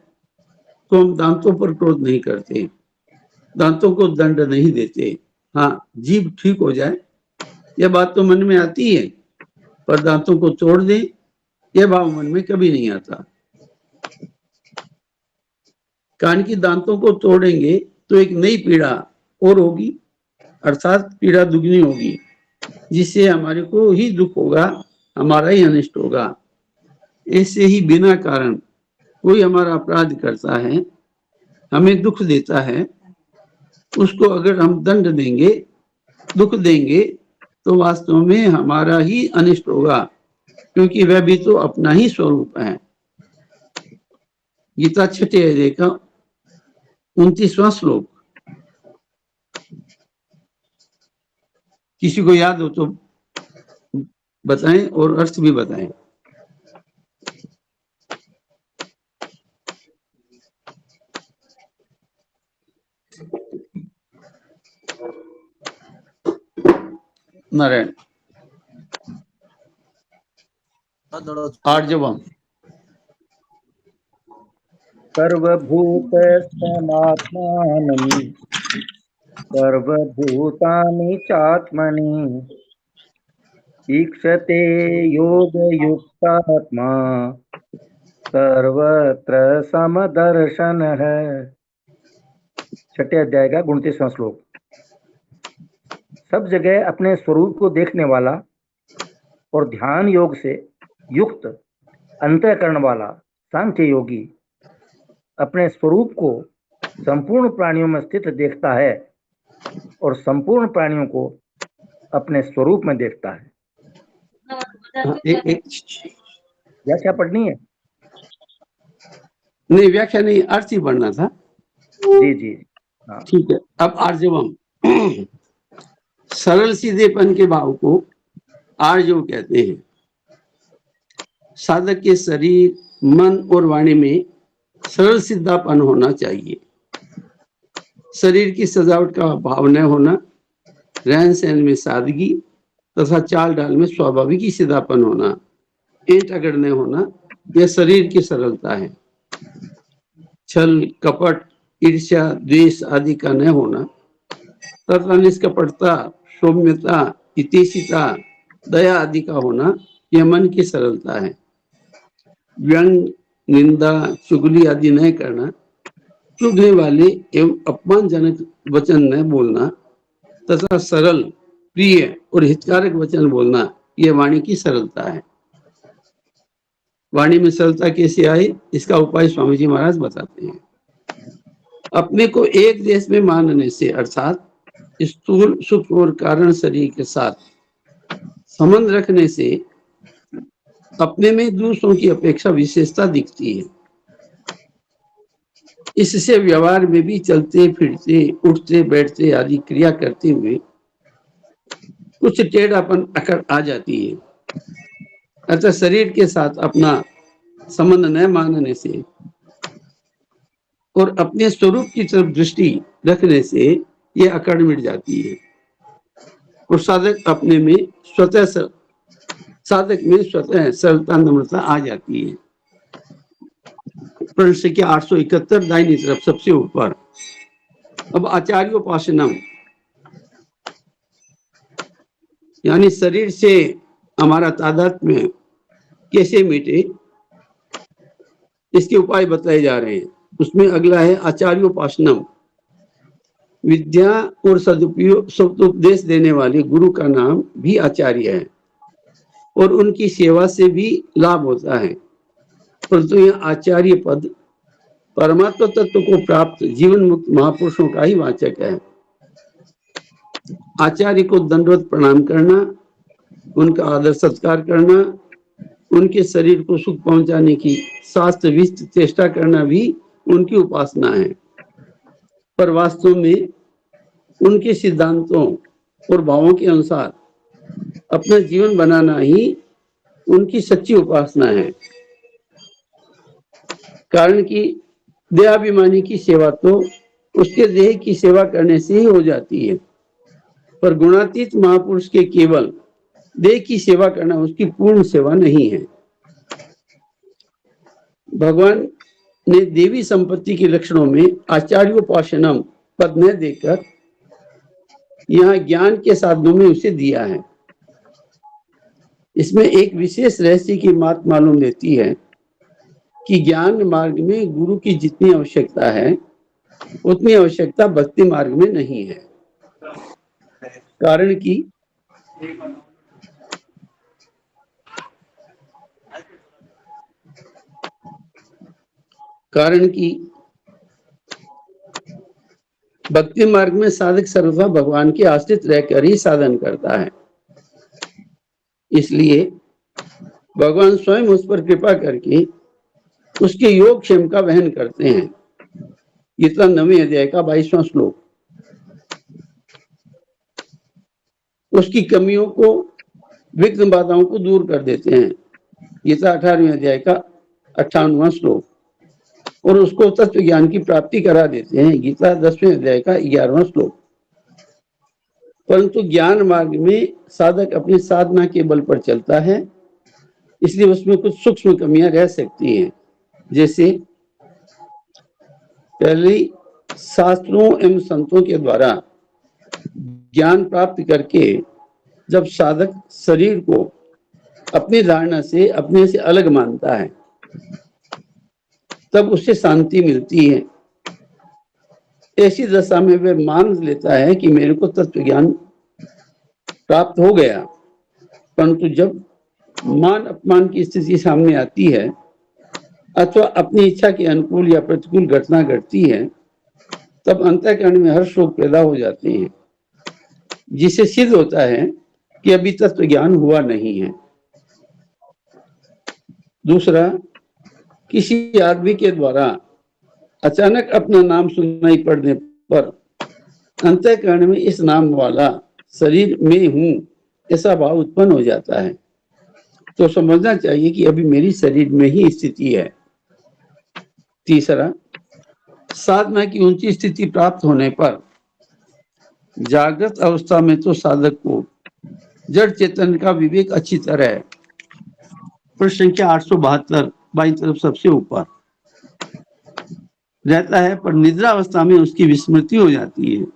तो हम दांतों पर क्रोध नहीं करते, दांतों को दंड नहीं देते। हाँ, जीभ ठीक हो जाए यह बात तो मन में आती है, पर दांतों को तोड़ दे यह भाव मन में कभी नहीं आता। कान की दांतों को तोड़ेंगे तो एक नई पीड़ा और होगी, अर्थात पीड़ा दुगनी होगी, जिससे हमारे को ही दुख होगा, हमारा ही अनिष्ट होगा। ऐसे ही बिना कारण कोई हमारा अपराध करता है, हमें दुख देता है, उसको अगर हम दंड देंगे, दुख देंगे, तो वास्तव में हमारा ही अनिष्ट होगा, क्योंकि वह भी तो अपना ही स्वरूप है। गीता 6 अध्याय का 29वां श्लोक। किसी को याद हो तो बताएं और अर्थ भी बताएं। नारायण आर्जवम। सर्वभूतस्थमात्मानं सर्वभूतानि चात्मनि ईक्षते योगयुक्तात्मा सर्वत्र समदर्शनः। 6 अध्याय का 29वां श्लोक। सब जगह अपने स्वरूप को देखने वाला और ध्यान योग से युक्त अंतःकरण वाला सांख्य योगी अपने स्वरूप को संपूर्ण प्राणियों में स्थित देखता है और संपूर्ण प्राणियों को अपने स्वरूप में देखता है। व्याख्या पढ़नी है? नहीं, व्याख्या नहीं, अर्थ ही पढ़ना था। जी जी, हाँ ठीक है। अब आर्जवम, सरल सीधेपन के भाव को आर्जव कहते हैं। साधक के शरीर, मन और वाणी में सरल सीधापन होना चाहिए। शरीर की सजावट का भाव न होना, रहन सहन में सादगी तथा चाल डाल में स्वाभाविक ही सीधापन होना, ऐंठ अगड़ न होना, यह शरीर की सरलता है। छल कपट ईर्ष्या, द्वेष आदि का न होना तथा निष्कपटता, सौम्यता, हितैषिता, दया आदि का होना, यह मन की सरलता है। व्यंग, निंदा, चुगली आदि नहीं करना, चुभने वाले एवं अपमानजनक वचन न बोलना तथा सरल, प्रिय और हितकारक वचन बोलना, यह वाणी की सरलता है। वाणी में सरलता कैसे आए, इसका उपाय स्वामी जी महाराज बताते हैं। अपने को एक देश में मानने से, अर्थात स्थूल, सूक्ष्म और कारण शरीर के साथ संबंध रखने से अपने में दूसरों की अपेक्षा विशेषता दिखती है। इससे व्यवहार में भी चलते फिरते, उठते बैठते आदि क्रिया करते हुए कुछ टेढ़ापन अकड़ आ जाती है। अतः शरीर के साथ अपना संबंध न मानने से और अपने स्वरूप की तरफ दृष्टि रखने से यह अकड़ मिट जाती है और साधक में स्वतः सरलता, नम्रता आ जाती है। प्रश्न संख्या 871 दाहिनी तरफ सबसे ऊपर। अब आचार्योपासनम, यानी शरीर से हमारा तादात्म्य कैसे मिटे, इसके उपाय बताए जा रहे हैं। उसमें अगला है आचार्योपासनम। विद्या और सदुपदेश देने वाले गुरु का नाम भी आचार्य है और उनकी सेवा से भी लाभ होता है, परंतु यह आचार्य पद परमात्मा तत्व को प्राप्त जीवन मुक्त महापुरुषों का ही वाचक है। आचार्य को दंडवत प्रणाम करना, उनका आदर सत्कार करना, उनके शरीर को सुख पहुंचाने की शास्त्र विहित चेष्टा करना भी उनकी उपासना है। पर वास्तव में उनके सिद्धांतों और भावों के अनुसार अपना जीवन बनाना ही उनकी सच्ची उपासना है। कारण कि देहाभिमानी की सेवा तो उसके देह की सेवा करने से ही हो जाती है, पर गुणातीत महापुरुष के केवल देह की सेवा करना उसकी पूर्ण सेवा नहीं है। भगवान ने देवी संपत्ति के लक्षणों में आचार्योपासनम पद न देकर यहाँ ज्ञान के साधनों में उसे दिया है। इसमें एक विशेष रहस्य की बात मालूम देती है कि ज्ञान मार्ग में गुरु की जितनी आवश्यकता है उतनी आवश्यकता भक्ति मार्ग में नहीं है। कारण कि भक्ति मार्ग में साधक सर्वथा भगवान के आश्रित रहकर ही साधन करता है। इसलिए भगवान स्वयं उस पर कृपा करके उसके योग क्षेम का वहन करते हैं। गीता 9वें अध्याय का 22वां श्लोक। उसकी कमियों को, विघ्न बाधाओं को दूर कर देते हैं। गीता 18वें अध्याय का 58वां श्लोक। और उसको तत्व ज्ञान की प्राप्ति करा देते हैं। गीता 10वें अध्याय का 11वां श्लोक। परंतु ज्ञान मार्ग में साधक अपनी साधना के बल पर चलता है, इसलिए उसमें कुछ सूक्ष्म कमियां रह सकती हैं। जैसे पहली, शास्त्रों एवं संतों के द्वारा ज्ञान प्राप्त करके जब साधक शरीर को अपनी धारणा से, अपने से अलग मानता है, तब उससे शांति मिलती है। ऐसी दशा में वह मान लेता है कि मेरे को तत्व ज्ञान प्राप्त हो गया। परंतु जब मान अपमान की स्थिति सामने आती है अथवा अपनी इच्छा के अनुकूल या प्रतिकूल घटना घटती है, तब अंतःकरण में हर्ष शोक पैदा हो जाते हैं, जिससे सिद्ध होता है कि अभी तत्व ज्ञान हुआ नहीं है। दूसरा, किसी आदमी के द्वारा अचानक अपना नाम सुनाई पड़ने पर अंतःकरण में इस नाम वाला शरीर में हूं ऐसा भाव उत्पन्न हो जाता है, तो समझना चाहिए कि अभी मेरी शरीर में ही स्थिति है। तीसरा, साधना की ऊंची स्थिति प्राप्त होने पर जागृत अवस्था में तो साधक को जड़ चेतन का विवेक अच्छी तरह है। प्रश्न संख्या 872 बाईं तरफ सबसे ऊपर। रहता है, पर निद्रा अवस्था में उसकी विस्मृति हो जाती है।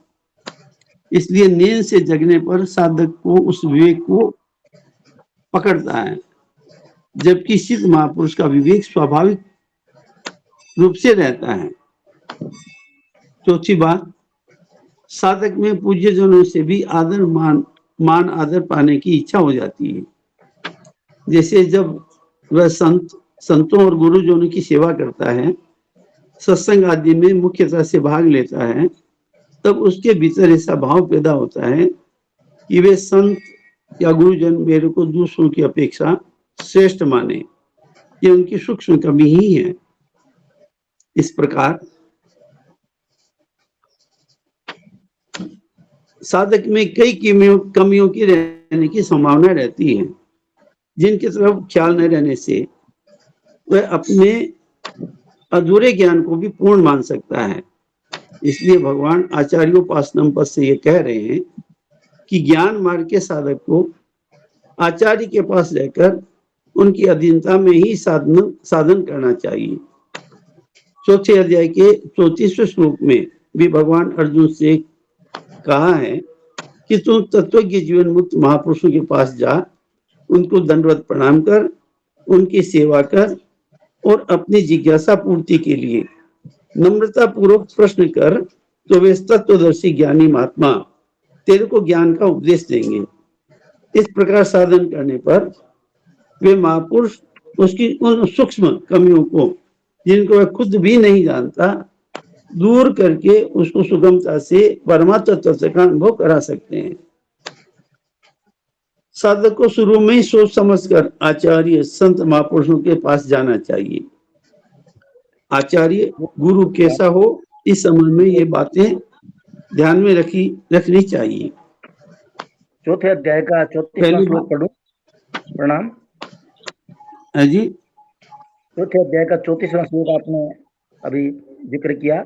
इसलिए नींद से जगने पर साधक को उस विवेक को पकड़ता है, जबकि सिद्ध महापुरुष का विवेक स्वाभाविक रूप से रहता है। चौथी बात, साधक में पूज्य जनों से भी आदर मान आदर पाने की इच्छा हो जाती है। जैसे जब वह संतों और गुरुजनों की सेवा करता है, सत्संग आदि में मुख्यतः से भाग लेता है, तब उसके भीतर ऐसा भाव पैदा होता है कि वे संत या गुरुजन मेरे को दूसरों की अपेक्षा श्रेष्ठ माने, ये उनकी सूक्ष्म कमी ही है। इस प्रकार साधक में कई कमियों की रहने की संभावना रहती है, जिनकी तरफ ख्याल न रहने से वह अपने अधूरे ज्ञान को भी पूर्ण मान सकता है। इसलिए भगवान आचार्योपासनम पद से ये कह रहे हैं कि ज्ञान मार्ग के साधक को आचार्य के पास रहकर उनकी अधीनता में ही साधन करना चाहिए। चौथे अध्याय के 34वें श्लोक में भी भगवान अर्जुन से कहा है कि तुम तत्वज्ञ जीवन मुक्त महापुरुषों के पास जा, उनको दंडवत प्रणाम कर, उनकी सेवा कर और अपनी जिज्ञासा पूर्ति के लिए नम्रता पूर्वक प्रश्न कर, तो वे तत्वदर्शी ज्ञानी महात्मा तेरे को ज्ञान का उपदेश देंगे। इस प्रकार साधन करने पर वे महापुरुष उसकी उन सूक्ष्म कमियों को, जिनको वह खुद भी नहीं जानता, दूर करके उसको सुगमता से परमात्म तत्व का अनुभव करा सकते हैं। साधक को शुरू में ही सोच समझकर आचार्य संत महापुरुषों के पास जाना चाहिए। आचार्य गुरु कैसा हो, इस समय में ये बातें ध्यान में रखनी चाहिए। चौथे अध्याय का 34वां श्लोक पढ़ूं? प्रणाम जी। चौथे अध्याय का 34वां श्लोक आपने अभी जिक्र किया,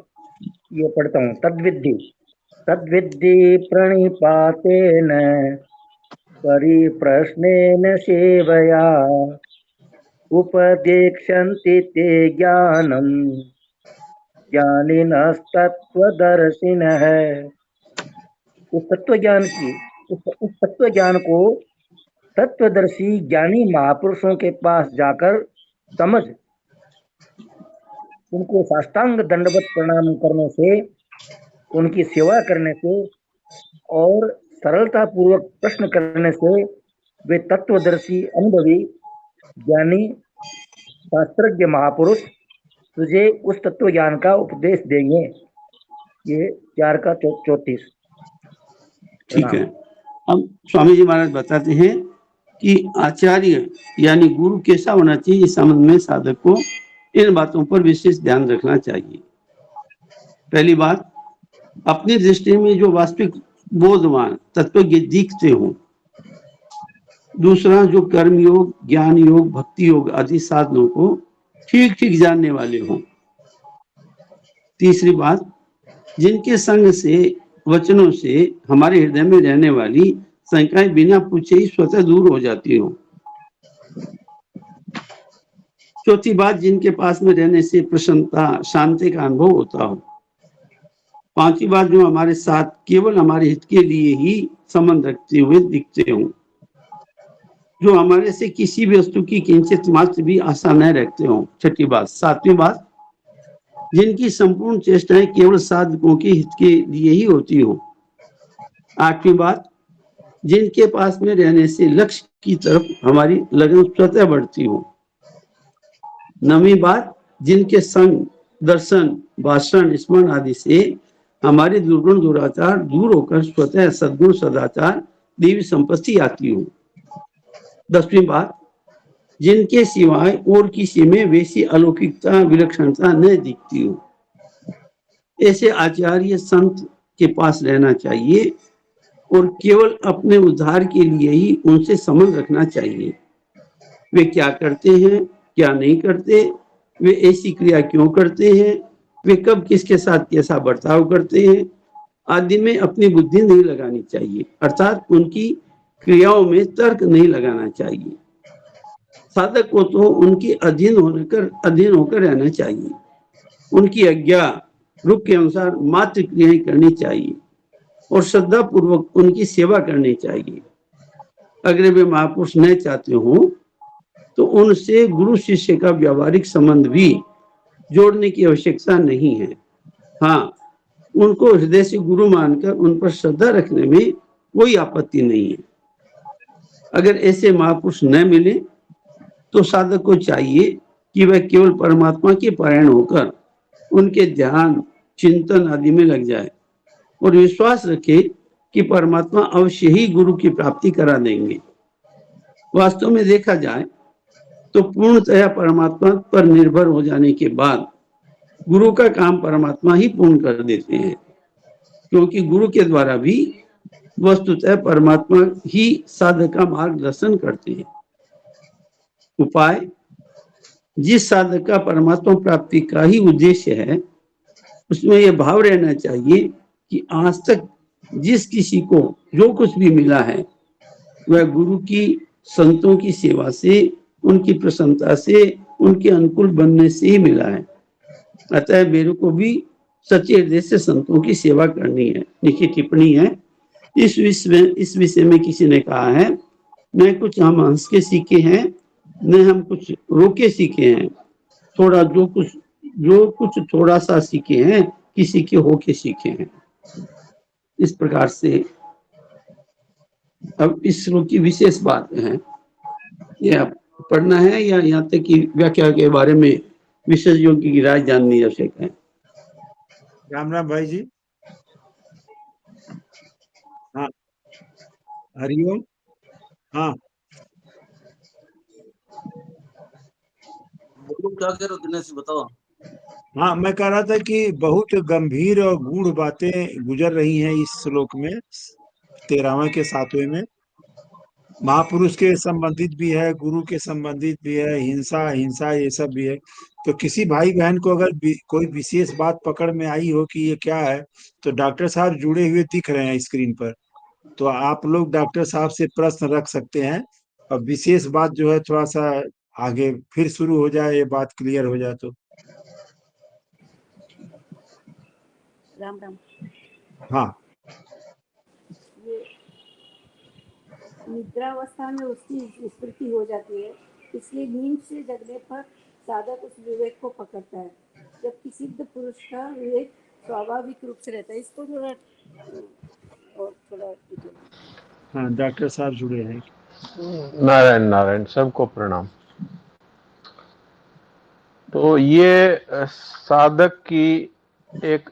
ये पढ़ता हूँ। तद्विद्धि प्रणिपातेन परिप्रश्नेन सेवया उपदेक्षन्ति ते ज्ञानम ज्ञानिनस्तत्वदर्शिनः। उस तत्व ज्ञान को तत्वदर्शी ज्ञानी महापुरुषों के पास जाकर समझ, उनको साष्टांग दंडवत प्रणाम करने से, उनकी सेवा करने से और सरलता पूर्वक प्रश्न करने से वे तत्वदर्शी अनुभवी ज्ञानी शास्त्रज्ञ महापुरुष तुझे उस तत्व ज्ञान का उपदेश देंगे। ये 4 का 34। ठीक है। अब स्वामी जी महाराज बताते हैं कि आचार्य यानी गुरु कैसा होना चाहिए, इस संबंध में साधक को इन बातों पर विशेष ध्यान रखना चाहिए। पहली बात, अपनी दृष्टि में जो वास्तविक बोधवान तत्वज्ञ दिखते हो। दूसरा, जो कर्म योग, ज्ञान योग, भक्ति योग आदि साधनों को ठीक ठीक जानने वाले हो। तीसरी बात, जिनके संग से, वचनों से हमारे हृदय में रहने वाली शंकाएं बिना पूछे ही स्वतः दूर हो जाती हो। चौथी बात, जिनके पास में रहने से प्रसन्नता, शांति का अनुभव होता हो। पांचवी बात, जो हमारे साथ केवल हमारे हित के लिए ही संबंध रखते हुए दिखते हो, जो हमारे से किसी भी वस्तु की किंचित मात्र भी आशा न रखते हो। छठी बात। सातवीं बात, जिनकी संपूर्ण चेष्टाएं केवल साधकों के हित के लिए ही होती हो। आठवीं बात, जिनके पास में रहने से लक्ष्य की तरफ हमारी लगन स्वतः बढ़ती हो। नवीं बात, जिनके संग, दर्शन, भाषण, स्मरण आदि से हमारे दुर्गुण दुराचार दूर होकर स्वतः सद्गुण, सदाचार, देवी संपत्ति आती हो। 10वीं बात, जिनके सिवाय और किसी में वैसी अलौकिकता, विलक्षणता न दिखती हो। ऐसे आचार्य संत के पास रहना चाहिए और केवल अपने उद्धार के लिए ही उनसे संबंध रखना चाहिए। वे क्या करते हैं, क्या नहीं करते, वे ऐसी क्रिया क्यों करते हैं, वे कब किसके साथ कैसा बर्ताव करते हैं आदि में अपनी बुद्धि नहीं लगानी चाहिए, अर्थात उनकी क्रियाओं में तर्क नहीं लगाना चाहिए। साधक को तो उनके अधीन होकर रहना चाहिए। उनकी आज्ञा रूप के अनुसार मात्र क्रियाएं करनी चाहिए और श्रद्धा पूर्वक उनकी सेवा करनी चाहिए। अगर वे महापुरुष नहीं चाहते हो तो उनसे गुरु शिष्य का व्यावहारिक संबंध भी जोड़ने की आवश्यकता नहीं है। हाँ, उनको हृदय से गुरु मानकर उन पर श्रद्धा रखने में कोई आपत्ति नहीं है। अगर ऐसे महापुरुष न मिले तो साधक को चाहिए कि वह केवल परमात्मा के पारायण होकर उनके ध्यान चिंतन आदि में लग जाए और विश्वास रखे कि परमात्मा अवश्य ही गुरु की प्राप्ति करा देंगे। वास्तव में देखा जाए तो पूर्णतया परमात्मा पर निर्भर हो जाने के बाद गुरु का काम परमात्मा ही पूर्ण कर देते हैं, क्योंकि गुरु के द्वारा भी वस्तुतः परमात्मा ही साधक का मार्गदर्शन करते हैं। उपाय: जिस साधक का परमात्मा प्राप्ति का ही उद्देश्य है उसमें यह भाव रहना चाहिए कि आज तक जिस किसी को जो कुछ भी मिला है वह गुरु की संतों की सेवा से, उनकी प्रसन्नता से, उनके अनुकूल बनने से ही मिला है। अतः मेरे को भी सच्चे हृदय से संतों की सेवा करनी है। लिखी टिप्पणी है, इस विषय में किसी ने कहा है, न कुछ हम हंस के सीखे हैं न हम कुछ रोके सीखे हैं, जो कुछ थोड़ा सा सीखे हैं किसी के होके सीखे हैं। इस प्रकार से अब इस श्लोक की विशेष बात है, यह पढ़ना है या यहाँ तक कि व्याख्या के बारे में विशेषज्ञों की राय जाननी आवश्यक है। राम राम भाई जी। हाँ, हरिओम। हाँ, बोलो क्या कह रहे हो दिनेश, बताओ। हाँ, मैं कह रहा था कि बहुत गंभीर और गूढ़ बातें गुजर रही हैं इस श्लोक में, 13वें के 7वें में। महापुरुष के संबंधित भी है, गुरु के संबंधित भी है, हिंसा ये सब भी है। तो किसी भाई बहन को अगर कोई विशेष बात पकड़ में आई हो कि ये क्या है, तो डॉक्टर साहब जुड़े हुए दिख रहे हैं स्क्रीन पर, तो आप लोग डॉक्टर साहब से प्रश्न रख सकते हैं और विशेष बात जो है थोड़ा सा आगे फिर शुरू हो जाए, ये बात क्लियर हो जाए तो। राम राम। हाँ, ये निद्रावस्था में उसकी स्मृति हो जाती है, इसलिए नींद से जगने पर साधक उस विवेक को पकड़ता है, जबकि सिद्ध पुरुष का विवेक स्वाभाविक रूप से रहता है। इसको थोड़ा और थोड़ा हाँ, डॉक्टर साहब जुड़े हैं। नारायण नारायण, सबको प्रणाम। तो ये साधक की एक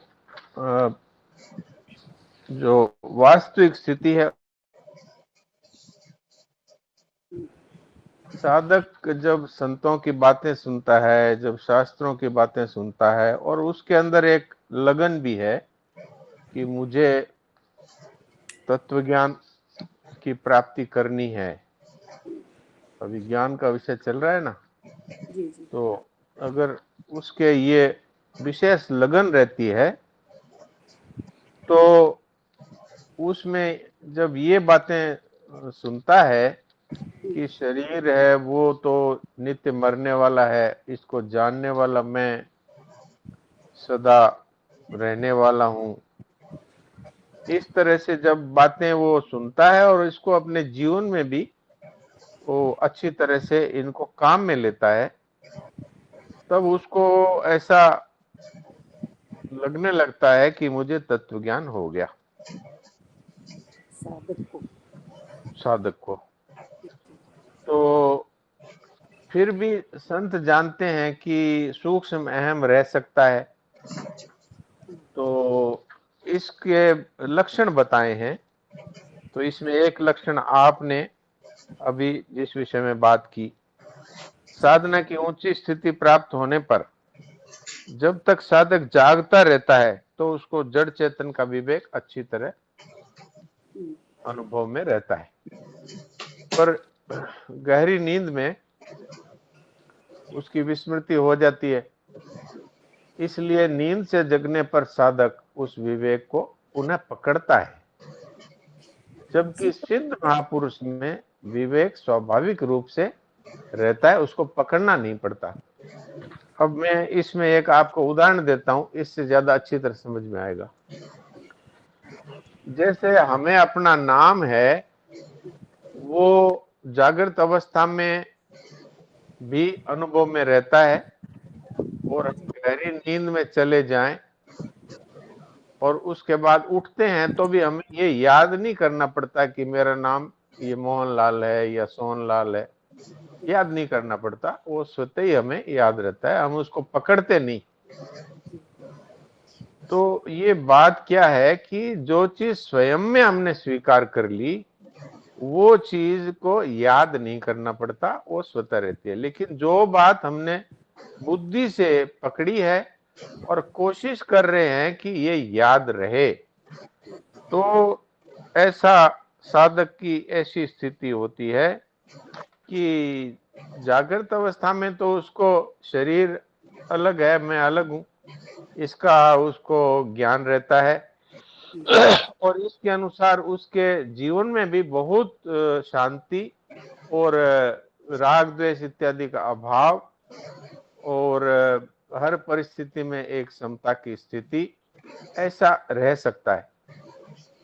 जो वास्तविक स्थिति है, साधक जब संतों की बातें सुनता है, जब शास्त्रों की बातें सुनता है और उसके अंदर एक लगन भी है कि मुझे तत्वज्ञान की प्राप्ति करनी है, अभी ज्ञान का विषय चल रहा है ना, तो अगर उसके ये विशेष लगन रहती है तो उसमें जब ये बातें सुनता है कि शरीर है वो तो नित्य मरने वाला है, इसको जानने वाला मैं सदा रहने वाला हूँ, इस तरह से जब बातें वो सुनता है और इसको अपने जीवन में भी वो अच्छी तरह से इनको काम में लेता है, तब उसको ऐसा लगने लगता है कि मुझे तत्वज्ञान हो गया। साधक को तो फिर भी संत जानते हैं कि सूक्ष्म अहम रह सकता है, तो इसके लक्षण बताए हैं। तो इसमें एक लक्षण आपने अभी जिस विषय में बात की, साधना की ऊंची स्थिति प्राप्त होने पर जब तक साधक जागता रहता है तो उसको जड़ चेतन का विवेक अच्छी तरह अनुभव में रहता है, पर गहरी नींद में उसकी विस्मृति हो जाती है। इसलिए नींद से जगने पर साधक उस विवेक को पुनः पकड़ता है, जबकि सिद्ध महापुरुष में विवेक स्वाभाविक रूप से रहता है, उसको पकड़ना नहीं पड़ता। अब मैं इसमें एक आपको उदाहरण देता हूं, इससे ज्यादा अच्छी तरह समझ में आएगा। जैसे हमें अपना नाम है वो जागृत अवस्था में भी अनुभव में रहता है, और हम गहरी नींद में चले जाएं और उसके बाद उठते हैं तो भी हमें ये याद नहीं करना पड़ता कि मेरा नाम ये मोहनलाल है या सोहनलाल है, याद नहीं करना पड़ता, वो स्वतः ही हमें याद रहता है, हम उसको पकड़ते नहीं। तो ये बात क्या है कि जो चीज स्वयं में हमने स्वीकार कर ली वो चीज को याद नहीं करना पड़ता, वो स्वतः रहती है। लेकिन जो बात हमने बुद्धि से पकड़ी है और कोशिश कर रहे हैं कि ये याद रहे, तो ऐसा साधक की ऐसी स्थिति होती है कि जागृत अवस्था में तो उसको शरीर अलग है, मैं अलग हूं, इसका उसको ज्ञान रहता है और इसके अनुसार उसके जीवन में भी बहुत शांति और राग द्वेष इत्यादि का अभाव और हर परिस्थिति में एक समता की स्थिति ऐसा रह सकता है।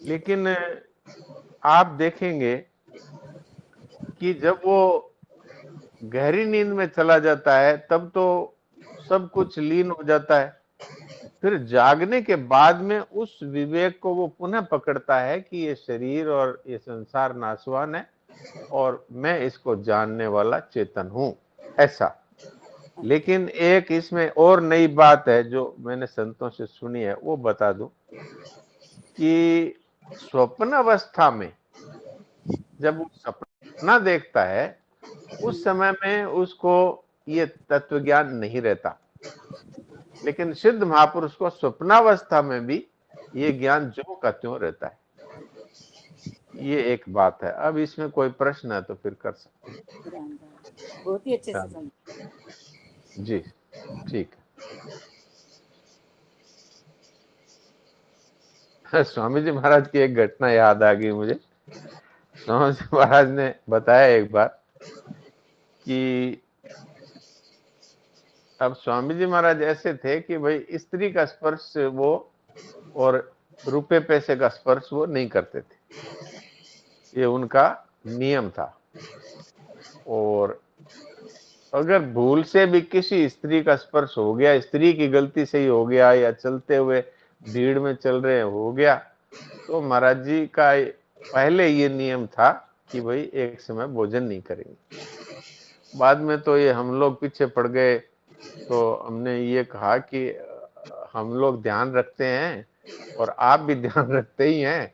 लेकिन आप देखेंगे कि जब वो गहरी नींद में चला जाता है तब तो सब कुछ लीन हो जाता है, फिर जागने के बाद में उस विवेक को वो पुनः पकड़ता है कि ये शरीर और ये संसार नाशवान है और मैं इसको जानने वाला चेतन हूं, ऐसा। लेकिन एक इसमें और नई बात है जो मैंने संतों से सुनी है, वो बता दूं कि स्वप्न अवस्था में जब वो सपना देखता है उस समय में उसको ये तत्व ज्ञान नहीं रहता, लेकिन सिद्ध महापुरुष को स्वप्नावस्था में भी ये ज्ञान जो का त्यों रहता है। ये एक बात है। अब इसमें कोई प्रश्न है तो फिर कर सकते हैं। बहुत ही अच्छे से समझा। जी ठीक है। स्वामी जी महाराज की एक घटना याद आ गई मुझे। स्वामी जी महाराज ने बताया एक बार कि अब स्वामी जी महाराज ऐसे थे कि भाई स्त्री का स्पर्श वो और रुपए पैसे का स्पर्श वो नहीं करते थे, ये उनका नियम था। और अगर भूल से भी किसी स्त्री का स्पर्श हो गया, स्त्री की गलती से ही हो गया या चलते हुए भीड़ में चल रहे हो गया, तो महाराज जी का पहले ये नियम था कि भाई एक समय भोजन नहीं करेंगे। बाद में तो ये हम लोग पीछे पड़ गए, तो हमने ये कहा कि हम लोग ध्यान रखते हैं और आप भी ध्यान रखते ही हैं,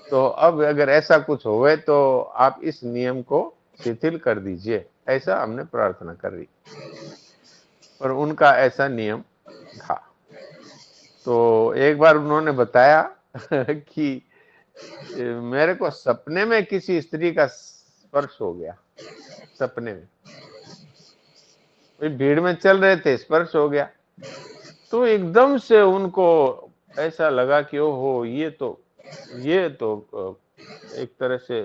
तो अब अगर ऐसा कुछ होवे तो आप इस नियम को शिथिल कर दीजिए, ऐसा हमने प्रार्थना कर रही। पर उनका ऐसा नियम था। तो एक बार उन्होंने बताया कि मेरे को सपने में किसी स्त्री का स्पर्श हो गया, सपने में भीड़ में चल रहे थे, स्पर्श हो गया, तो एकदम से उनको ऐसा लगा कि ओहो ये तो एक तरह से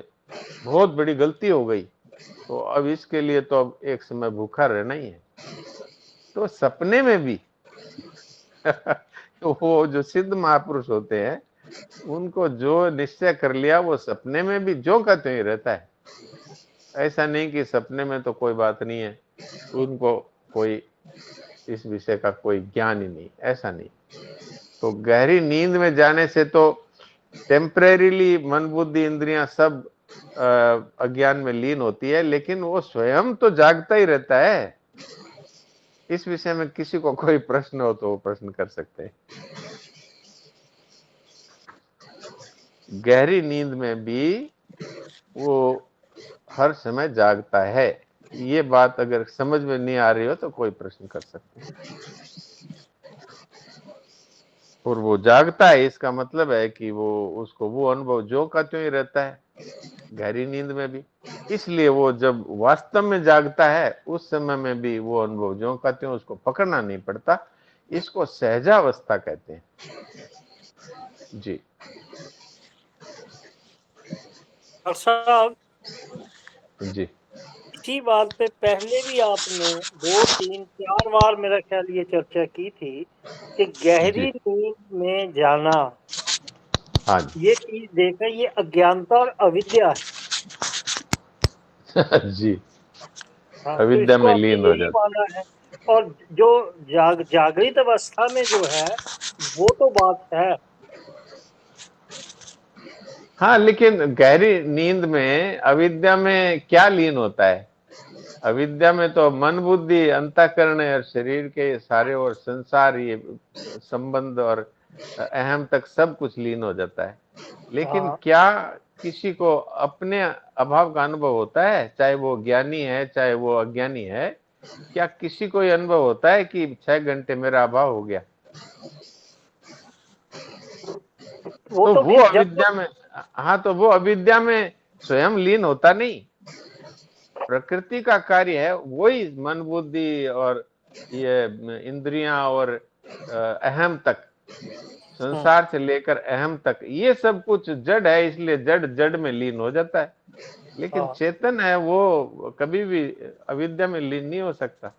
बहुत बड़ी गलती हो गई, तो अब इसके लिए तो अब एक समय भूखा रहना ही है। तो सपने में भी वो जो सिद्ध महापुरुष होते हैं उनको जो निश्चय कर लिया वो सपने में भी जो का त्यों ही रहता है। ऐसा नहीं कि सपने में तो कोई बात नहीं है, उनको कोई इस विषय का कोई ज्ञान ही नहीं, ऐसा नहीं। तो गहरी नींद में जाने से तो टेम्परेरीली मन बुद्धि इंद्रियां सब अज्ञान में लीन होती है, लेकिन वो स्वयं तो जागता ही रहता है। इस विषय में किसी को कोई प्रश्न हो तो वो प्रश्न कर सकते हैं। गहरी नींद में भी वो हर समय जागता है। ये बात अगर समझ में नहीं आ रही हो तो कोई प्रश्न कर सकते हैं। और वो जागता है, इसका मतलब है कि वो उसको वो अनुभव जो का त्यों ही रहता है गहरी नींद में भी। इसलिए वो जब वास्तव में जागता है उस समय में भी वो अनुभव जो का त्यों, उसको पकड़ना नहीं पड़ता। इसको सहजावस्था कहते हैं। जी और साहब जी इसी बात पे पहले भी आपने 2 3 4 बार मेरा ख्याल ये चर्चा की थी कि गहरी नींद में जाना, हाँ जी। ये चीज देखा, ये अज्ञानता और अविद्या है। जी, हाँ, तो अविद्या इसको में आपने लीन हो यही जाता। माना है। और जो जागृत अवस्था में जो है वो तो बात है। हाँ, लेकिन गहरी नींद में अविद्या में क्या लीन होता है? अविद्या में तो मन बुद्धि अंतःकरण और शरीर के सारे और संसार, ये संबंध और अहम तक सब कुछ लीन हो जाता है। लेकिन हाँ, क्या किसी को अपने अभाव का अनुभव होता है, चाहे वो ज्ञानी है चाहे वो अज्ञानी है? क्या किसी को ये अनुभव होता है कि 6 घंटे मेरा अभाव हो गया? वो तो तो वो फिर जब अविद्या में, हाँ, तो वो अविद्या में स्वयं लीन होता नहीं। प्रकृति का कार्य है, वही मन बुद्धि और ये इंद्रियां और अहम तक, संसार से लेकर अहम तक, ये सब कुछ जड़ है, इसलिए जड़ जड़ में लीन हो जाता है। लेकिन हाँ, चेतन है वो कभी भी अविद्या में लीन नहीं हो सकता।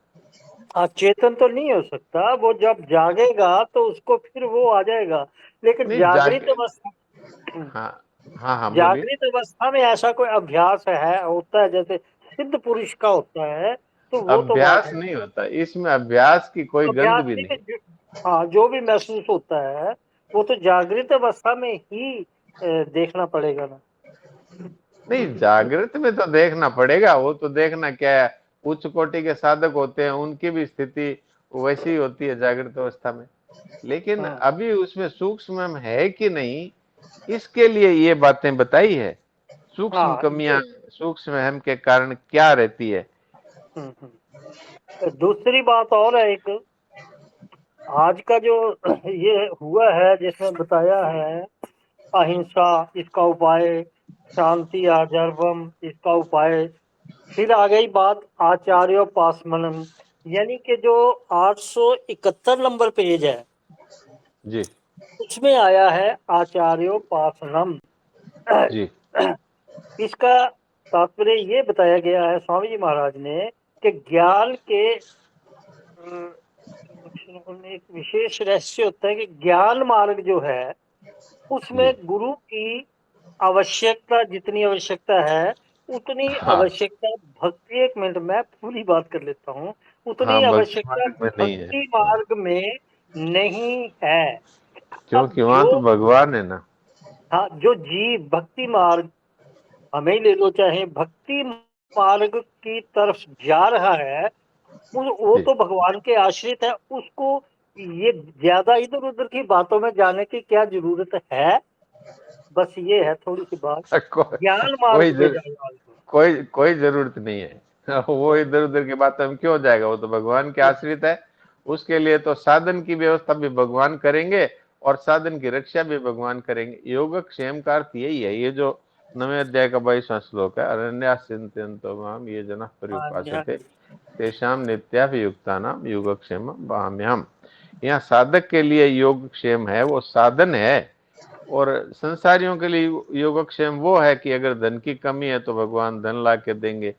हाँ, चेतन तो नहीं हो सकता। वो जब जागेगा तो उसको फिर वो आ जाएगा। लेकिन नहीं जागृत जागे, अवस्था, हाँ हाँ हाँ, बोलिए। जागृत अवस्था में ऐसा कोई अभ्यास है, होता है जैसे सिद्ध पुरुष का होता है, तो वो तो बात अभ्यास है। नहीं होता इसमें, अभ्यास की कोई गंध अभ्यास भी नहीं नहीं। हाँ, जो भी महसूस होता है वो तो जागृत अवस्था में ही देखना पड़ेगा ना। नहीं, जागृत में तो देखना पड़ेगा, वो तो देखना क्या है, उच्च कोटि के साधक होते हैं, उनकी भी स्थिति वैसी ही होती है जागृत अवस्था में। लेकिन हाँ, अभी उसमें सूक्ष्म है कि नहीं, इसके लिए ये बातें बताई है। सूक्ष्म हाँ, कमियां, सूक्ष्म अहम के कारण क्या रहती है। दूसरी बात और है एक, आज का जो ये हुआ है जिसमें बताया है अहिंसा इसका उपाय, शांति आजर्वम इसका उपाय, फिर आ गई बात आचार्योपासमनम, यानी कि जो 871 नंबर पेज है जी उसमें आया है आचार्योपासनम। जी इसका तात्पर्य ये बताया गया है स्वामी जी महाराज ने कि ज्ञान के एक विशेष रहस्य होता है कि ज्ञान मार्ग जो है उसमें जी। गुरु की आवश्यकता, जितनी आवश्यकता है उतनी हाँ आवश्यकता भक्ति, एक मिनट में पूरी बात कर लेता हूँ, हाँ, उतनी भक्ति आवश्यकता मार्ग में नहीं है, भक्ति मार्ग में नहीं है। अब क्योंकि वहां जो, तो भगवान है ना। हाँ, जो जीव भक्ति मार्ग, हमें ही ले लो, चाहे भक्ति मार्ग की तरफ जा रहा है, वो जी। तो भगवान के आश्रित है, उसको ये ज्यादा इधर उधर की बातों में जाने की क्या जरूरत है। बस ये है थोड़ी सी बात, ज्ञान कोई मार्ग पे जाने वाले को। कोई जरूरत नहीं है। वो इधर उधर की बात हम क्यों जाएगा, वो तो भगवान के आश्रित है। उसके लिए तो साधन की व्यवस्था भी भगवान करेंगे और साधन की रक्षा भी भगवान करेंगे। योगक्षेम का अर्थ यही है, ये जो 9वें अध्याय का 22वां श्लोक है, अरण्यास चिन्तयन्तो माम ये जनः हाँ जी, हाँ पर्युपासते जी। तेषां नित्याभियुक्तानां योगक्षेमं वहाम्यहम्। यहाँ साधक के लिए योगक्षेम है, वो साधन है। और संसारियों के लिए योगक्षेम वो है कि अगर धन की कमी है तो भगवान धन ला के देंगे,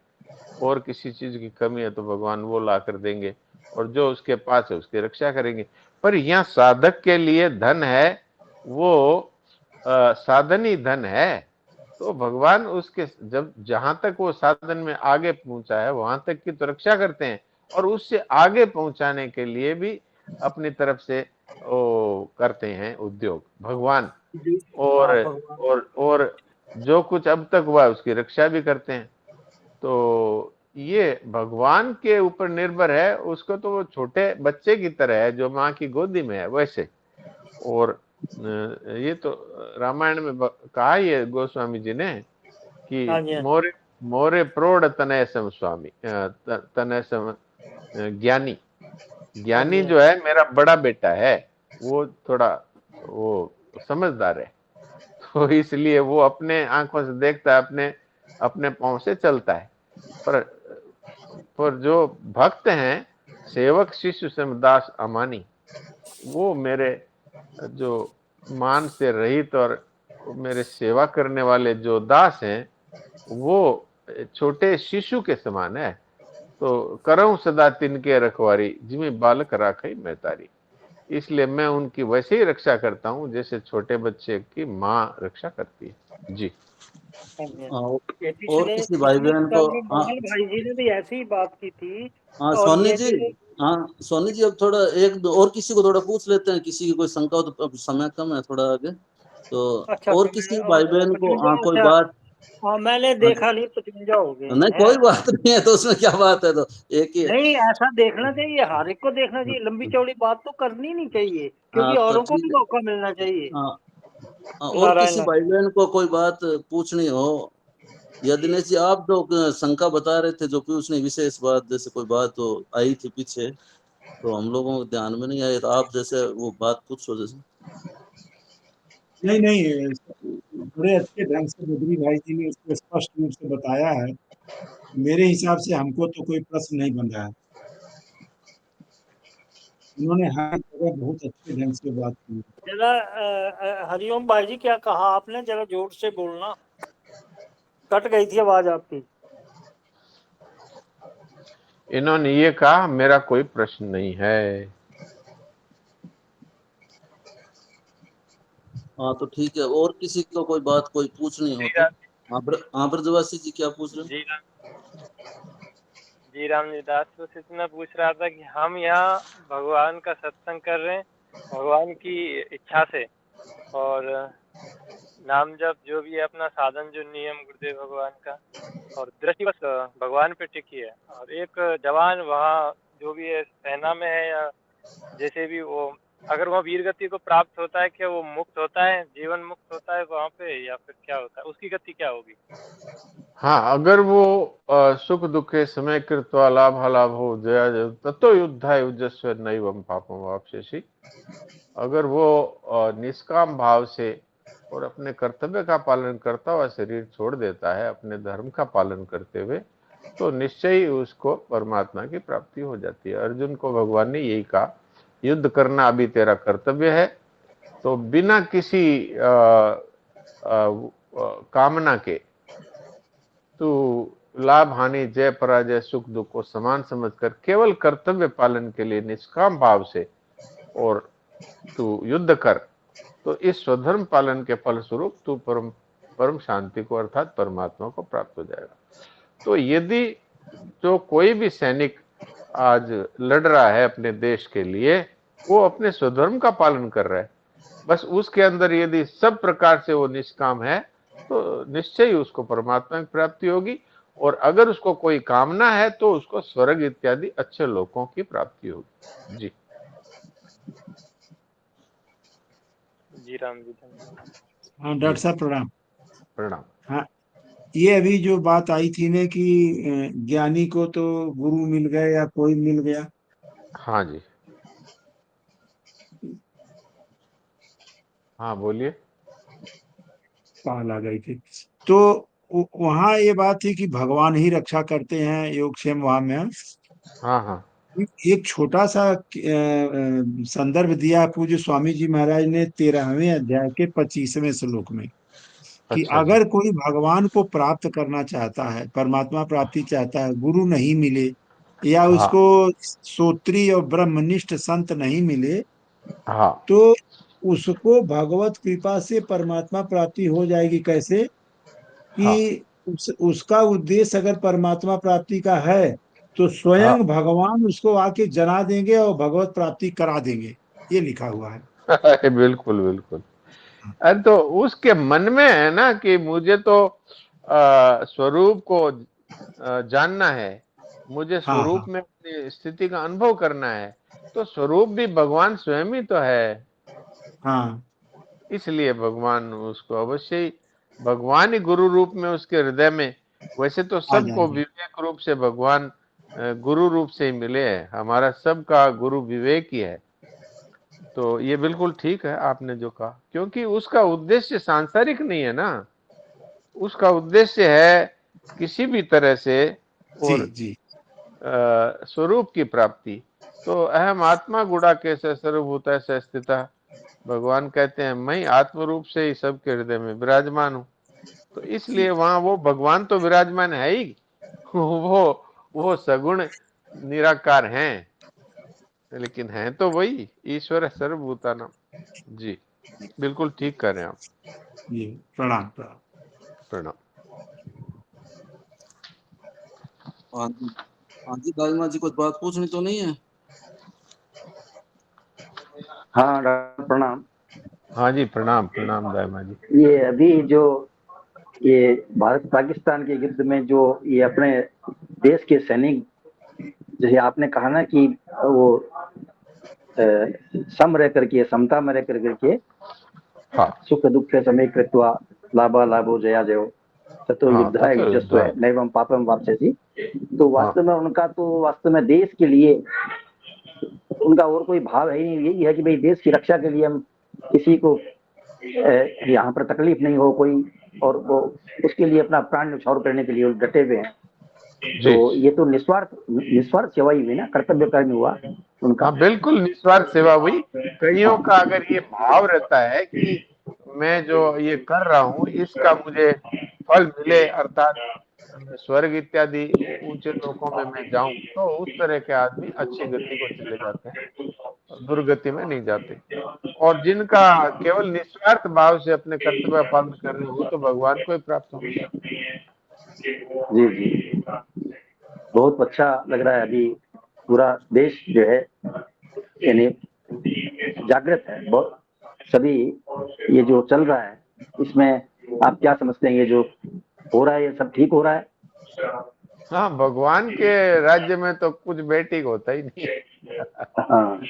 और किसी चीज की कमी है तो भगवान वो ला कर देंगे, और जो उसके पास है उसकी रक्षा करेंगे। पर यहाँ साधक के लिए धन है, वो साधन ही धन है। तो भगवान उसके जब जहां तक वो साधन में आगे पहुंचा है वहां तक की तो रक्षा करते हैं, और उससे आगे पहुंचाने के लिए भी अपनी तरफ से वो करते हैं उद्योग भगवान। और हाँ, भगवान। और जो कुछ अब तक हुआ है उसकी रक्षा भी करते हैं। तो ये भगवान के ऊपर निर्भर है, उसको तो वो छोटे बच्चे की तरह है जो माँ की गोदी में है वैसे। और ये तो रामायण में कहा ये गोस्वामी जी ने हाँ कि जी, हाँ जी। मोरे मोरे प्रौढ़ तनय सम स्वामी, तनय सम ज्ञानी। हाँ ज्ञानी जी, हाँ जो है मेरा बड़ा बेटा है, वो थोड़ा वो समझदार है। तो इसलिए वो अपने आंखों से देखता है, अपने अपने पांव से चलता है। पर पर जो भक्त हैं, सेवक शिष्य समदास अमानी, वो मेरे जो मान से रहित और मेरे सेवा करने वाले जो दास हैं, वो छोटे शिशु के समान है। तो करऊं सदा तिनके रखवारी, जिमें बालक राखई मैं तारी। इसलिए मैं उनकी वैसे ही रक्षा करता हूँ जैसे छोटे बच्चे की माँ रक्षा करती है। जी। ये और पिछले किसी भाई पिछले बहन को, कल में हाँ मोहन भाई जी ने भी ऐसी ही बात की थी। हाँ और सोनी ये जी, जो हाँ सोनी जी, अब थोड़ा एक दो और किसी को थोड़ा पूछ लेते हैं, किसी की कोई शंका हो तो। अब समय कम है थोड़ा आगे, तो अच्छा और अच्छा, किसी मैं भाई बहन को, हाँ 55, कोई अच्छा बात। हाँ, मैंने हाँ, देखा नहीं 55 हो गए नहीं हैं। कोई बात नहीं है, तो उसमें क्या बात है, तो एक ही है। नहीं, ऐसा देखना चाहिए, हर एक को देखना चाहिए, लंबी चौड़ी बात तो करनी नहीं चाहिए, हाँ क्योंकि तो औरों को भी ठीक है। मौका मिलना चाहिए। हाँ और नारायण किसी भाई नारायण। बहन को कोई बात पूछनी हो, या दिनेश जी आप जो शंका बता रहे थे, जो पूछनी विशेष बात, जैसे कोई बात तो आई थी पीछे, तो हम लोगों को ध्यान में नहीं आई, तो आप जैसे वो बात पूछो जैसे। नहीं नहीं, बड़े अच्छे ढंग से बद्री भाई जी ने उसको स्पष्ट रूप से बताया है। मेरे हिसाब से हमको तो कोई प्रश्न नहीं बन रहा है। उन्होंने हर जगह बहुत अच्छे ढंग से बात की। जरा हरिओम भाई जी, क्या कहा आपने? जरा जोर से बोलना, कट गई थी आवाज आपकी। इन्होंने ये कहा मेरा कोई प्रश्न नहीं है। हाँ तो ठीक है, और किसी को कोई बात कोई पूछनी हो तो। हाँ ब्रजवासी जी क्या पूछ रहे हो? जी जी राम जी दास, बस इतना पूछ रहा था कि हम यहाँ भगवान का सत्संग कर रहे हैं भगवान की इच्छा से, और नाम जप जो भी है अपना साधन, जो नियम गुरुदेव भगवान का, और दृष्टि बस भगवान पे टिकी है। और एक जवान वहाँ जो भी है सेना में है या जैसे भी वो, अगर वहाँ वीर गति को प्राप्त होता है, क्या वो मुक्त होता है, जीवन मुक्त होता है वहाँ पे, या फिर क्या होता है, उसकी गति क्या होगी? हाँ, अगर वो सुख दुखे समय कृत्वा लाभालाभ हो जया जय ततो युद्धाय युजस्व नैवं पापम वाप्स्यसि। अगर वो निष्काम भाव से और अपने कर्तव्य का पालन करता हुआ शरीर छोड़ देता है अपने धर्म का पालन करते हुए, तो निश्चय ही उसको परमात्मा की प्राप्ति हो जाती है। अर्जुन को भगवान ने यही कहा, युद्ध करना अभी तेरा कर्तव्य है, तो बिना किसी कामना के तो लाभ हानि जय पराजय सुख दुख को समान समझकर केवल कर्तव्य पालन के लिए निष्काम भाव से और तू युद्ध कर, तो इस स्वधर्म पालन के फलस्वरूप तू परम शांति को अर्थात परमात्मा को प्राप्त हो जाएगा। तो यदि जो कोई भी सैनिक आज लड़ रहा है अपने देश के लिए, वो अपने स्वधर्म का पालन कर रहा है, बस उसके अंदर यदि सब प्रकार से वो निष्काम है, तो निश्चय ही उसको परमात्मा की प्राप्ति होगी। और अगर उसको कोई कामना है तो उसको स्वर्ग इत्यादि अच्छे लोगों की प्राप्ति होगी। जी जी राम जी, धन्यवाद। हाँ जी डॉक्टर साहब प्रणाम। प्रणाम। हाँ, ये अभी जो बात आई थी ने कि ज्ञानी को तो गुरु मिल गए या कोई मिल गया। हाँ जी, हाँ बोलिए। कॉल आ गई थी। तो वहाँ ये बात थी कि भगवान ही रक्षा करते हैं, योगक्षेम वहां में। हाँ हाँ एक छोटा सा संदर्भ दिया पूज्य स्वामी जी महाराज ने 13वें अध्याय के 25वें श्लोक में, कि अच्छा जी। अगर कोई भगवान को प्राप्त करना चाहता है, परमात्मा प्राप्ति चाहता है, गुरु नहीं मिले या हाँ उसको श्रोत्रिय और ब्रह्मनिष्ठ संत नहीं मिले, हाँ तो उसको भगवत कृपा से परमात्मा प्राप्ति हो जाएगी। कैसे? हाँ कि उसका उद्देश्य अगर परमात्मा प्राप्ति का है, तो हाँ स्वयं भगवान उसको आके जना देंगे और भगवत प्राप्ति करा देंगे। ये लिखा हुआ है। बिल्कुल बिल्कुल। अरे तो उसके मन में है ना कि मुझे तो स्वरूप को जानना है, मुझे हाँ स्वरूप हाँ में अपनी स्थिति का अनुभव करना है, तो स्वरूप भी भगवान स्वयं ही तो है। हाँ। इसलिए भगवान उसको अवश्य ही, भगवान ही गुरु रूप में उसके हृदय में, वैसे तो आ सबको जाएंगे। विवेक रूप से भगवान गुरु रूप से ही मिले हैं, हमारा सबका गुरु विवेक ही है। तो ये बिल्कुल ठीक है आपने जो कहा, क्योंकि उसका उद्देश्य सांसारिक नहीं है ना, उसका उद्देश्य है किसी भी तरह से जी और जी। स्वरूप की प्राप्ति। तो अहम आत्मा गुड़ा कैसे सर्वभूत है स्थिता, भगवान कहते हैं मैं आत्म रूप से ही सबके हृदय में विराजमान हूँ। तो इसलिए वहां वो भगवान तो विराजमान है ही, वो सगुण निराकार हैं, लेकिन हैं तो वही ईश्वर सर्वभूतानां। जी बिल्कुल ठीक कर रहे हैं आप। जी प्रणाम प्रणाम। प्रणाम। हाँ जी, हाँ जी दादी जी कुछ बात पूछनी तो नहीं है? हाँ डॉक्टर प्रणाम। हाँ जी प्रणाम प्रणाम दाइमा जी। ये अभी जो ये भारत पाकिस्तान के युद्ध में जो ये अपने देश के सैनिक, जैसे आपने कहा ना कि वो सम रह करके, समता में रह करके हाँ सुख दुख समय कृत्वा लाभा लाभो जया जयो ततो हाँ युद्धाय तत्व युज्यस्व युद्धाय। नैवं पापम वाप्स्यसि। तो हाँ वास्तव में उनका तो वास्तव में देश के लिए उनका और कोई भाव है ही नहीं, यही है कि भाई देश की रक्षा के लिए हम किसी को यहाँ पर तकलीफ नहीं हो कोई, और वो उसके लिए अपना प्राण न्यौछावर करने के लिए डटे हुए हैं। जी तो ये तो निस्वार्थ सेवा ही हुई ना, कर्तव्य कर्म हुआ उनका। हाँ बिल्कुल निस्वार्थ सेवा हुई। कईयों का अगर ये भाव रहता है कि मैं जो ये कर रहा हूँ इसका मुझे फल मिले, अर्थात स्वर्ग इत्यादि ऊंचे लोकों में मैं जाऊं, तो उस तरह के आदमी अच्छी गति को चले जाते हैं, दुर्गति में नहीं जाते। और जिनका केवल निस्वार्थ भाव से अपने कर्तव्य पालन कर रहे हो तो भगवान को ही प्राप्त होंगे। जी जी, बहुत अच्छा लग रहा है। अभी पूरा देश जो है यानी जागृत है बहुत। सभी ये जो चल रहा है इसमें आप क्या समझते हैं, ये जो हो रहा है ये सब ठीक हो रहा है? हाँ भगवान के राज्य में तो कुछ बेटी होता ही नहीं हाँ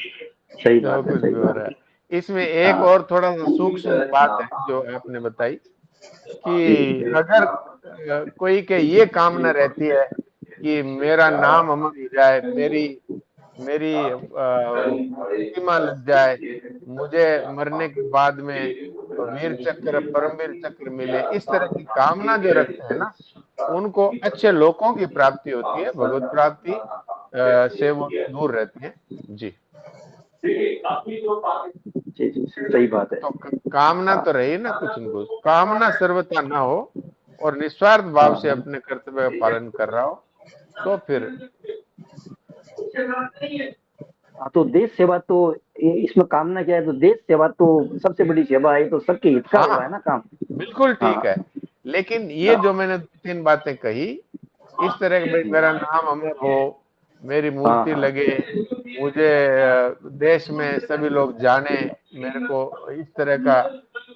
सही जो बात है, कुछ सही भी हो बात रहा है। है। इसमें एक और थोड़ा सा सूक्ष्म बात है जो आपने बताई कि अगर कोई के ये कामना रहती है कि मेरा नाम अमर हो जाए, मेरी मेरी प्रतिमा लग जाए, मुझे मरने के बाद में वीर चक्र परमवीर चक्र मिले, इस तरह की कामना जो रखते हैं ना, उनको अच्छे लोगों की प्राप्ति होती है, भगवत प्राप्ति से वो दूर रहते हैं। जी जी जी सही बात है। तो कामना तो रही ना कुछ न कुछ, कामना सर्वथा ना हो और निस्वार्थ भाव से अपने कर्तव्य का पालन कर रहा हो तो फिर। हाँ तो देश सेवा तो इसमें कामना क्या है, तो देश सेवा तो सबसे बड़ी सेवा है, तो सबके हित का हो रहा है ना काम। बिल्कुल ठीक है, लेकिन ये जो मैंने 3 बातें कही, इस तरह के मेरा नाम अमर हो, मेरी मूर्ति लगे, मुझे देश में सभी लोग जाने, मेरे को इस तरह का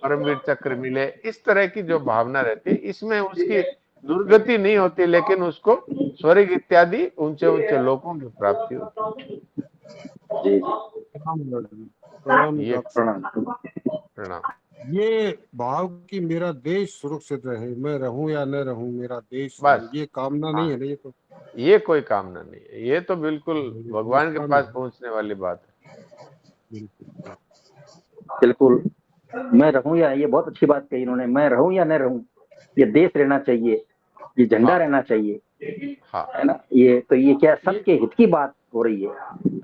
परमवीर चक्र मिले, इस तरह की जो भावना रहती है, इसमें उसकी दुर्गति नहीं होती, लेकिन उसको स्वर्ग इत्यादि ऊंचे ऊंचे लोगों की प्राप्ति होती जी प्रणाम है। ये डॉक्टर। प्रणाम। ये भाव कि मेरा देश सुरक्षित रहे, मैं रहूं या न रहूं मेरा देश बस रहे, ये कामना नहीं है ना। ये तो ये कोई कामना नहीं है, ये तो बिल्कुल भगवान के पास पहुंचने वाली बात है। बिल्कुल, मैं रहूं या, ये बहुत अच्छी बात कही इन्होंने, मैं रहूं या न रहूं, ये देश रहना चाहिए, ये झंडा रहना चाहिए, है ना। ये तो ये क्या सबके हित की बात हो रही है।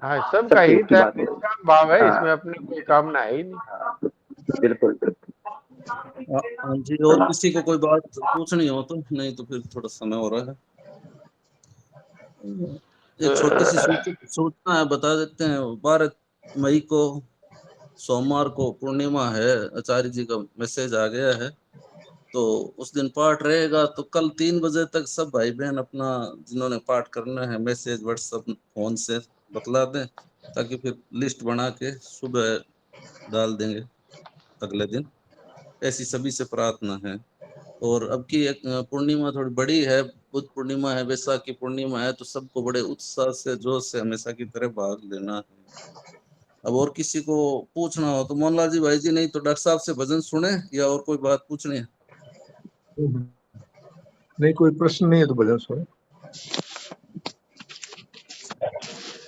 हाँ सबका हित है, निष्काम भाव है, इसमें अपनी कोई कामना है ही नहीं। बिल्कुल बिल्कुल। हाँ जी, और किसी को कोई बात पूछनी हो तो, नहीं तो फिर थोड़ा समय हो रहा है। एक छोटी सी सूचना है, बता देते हैं। 12 मई को सोमवार को पूर्णिमा है, आचार्य जी का मैसेज आ गया है, तो उस दिन पाठ रहेगा। तो कल 3 बजे तक सब भाई बहन अपना जिन्होंने पाठ करना है मैसेज व्हाट्सएप फोन से बतला दें, ताकि फिर लिस्ट बना के सुबह डाल देंगे अगले दिन। ऐसी सभी से प्रार्थना है। और अब की एक पूर्णिमा थोड़ी बड़ी है, बुद्ध पूर्णिमा है, वैसाखी पूर्णिमा है, तो सबको बड़े उत्साह से जोश से हमेशा की तरह भाग लेना है। अब और किसी को पूछना हो तो मोहनलाल जी भाई जी, नहीं तो डॉक्टर साहब से भजन सुने, या और कोई बात पूछनी है? नहीं कोई प्रश्न नहीं है तो भजन सुने।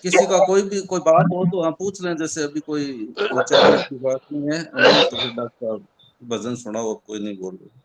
किसी का कोई बात हो तो हाँ पूछ लें, जैसे अभी कोई विचारने की बात नहीं है, नहीं तो फिर डॉक्टर साहब भजन सुनाओ, कोई नहीं बोल रहे।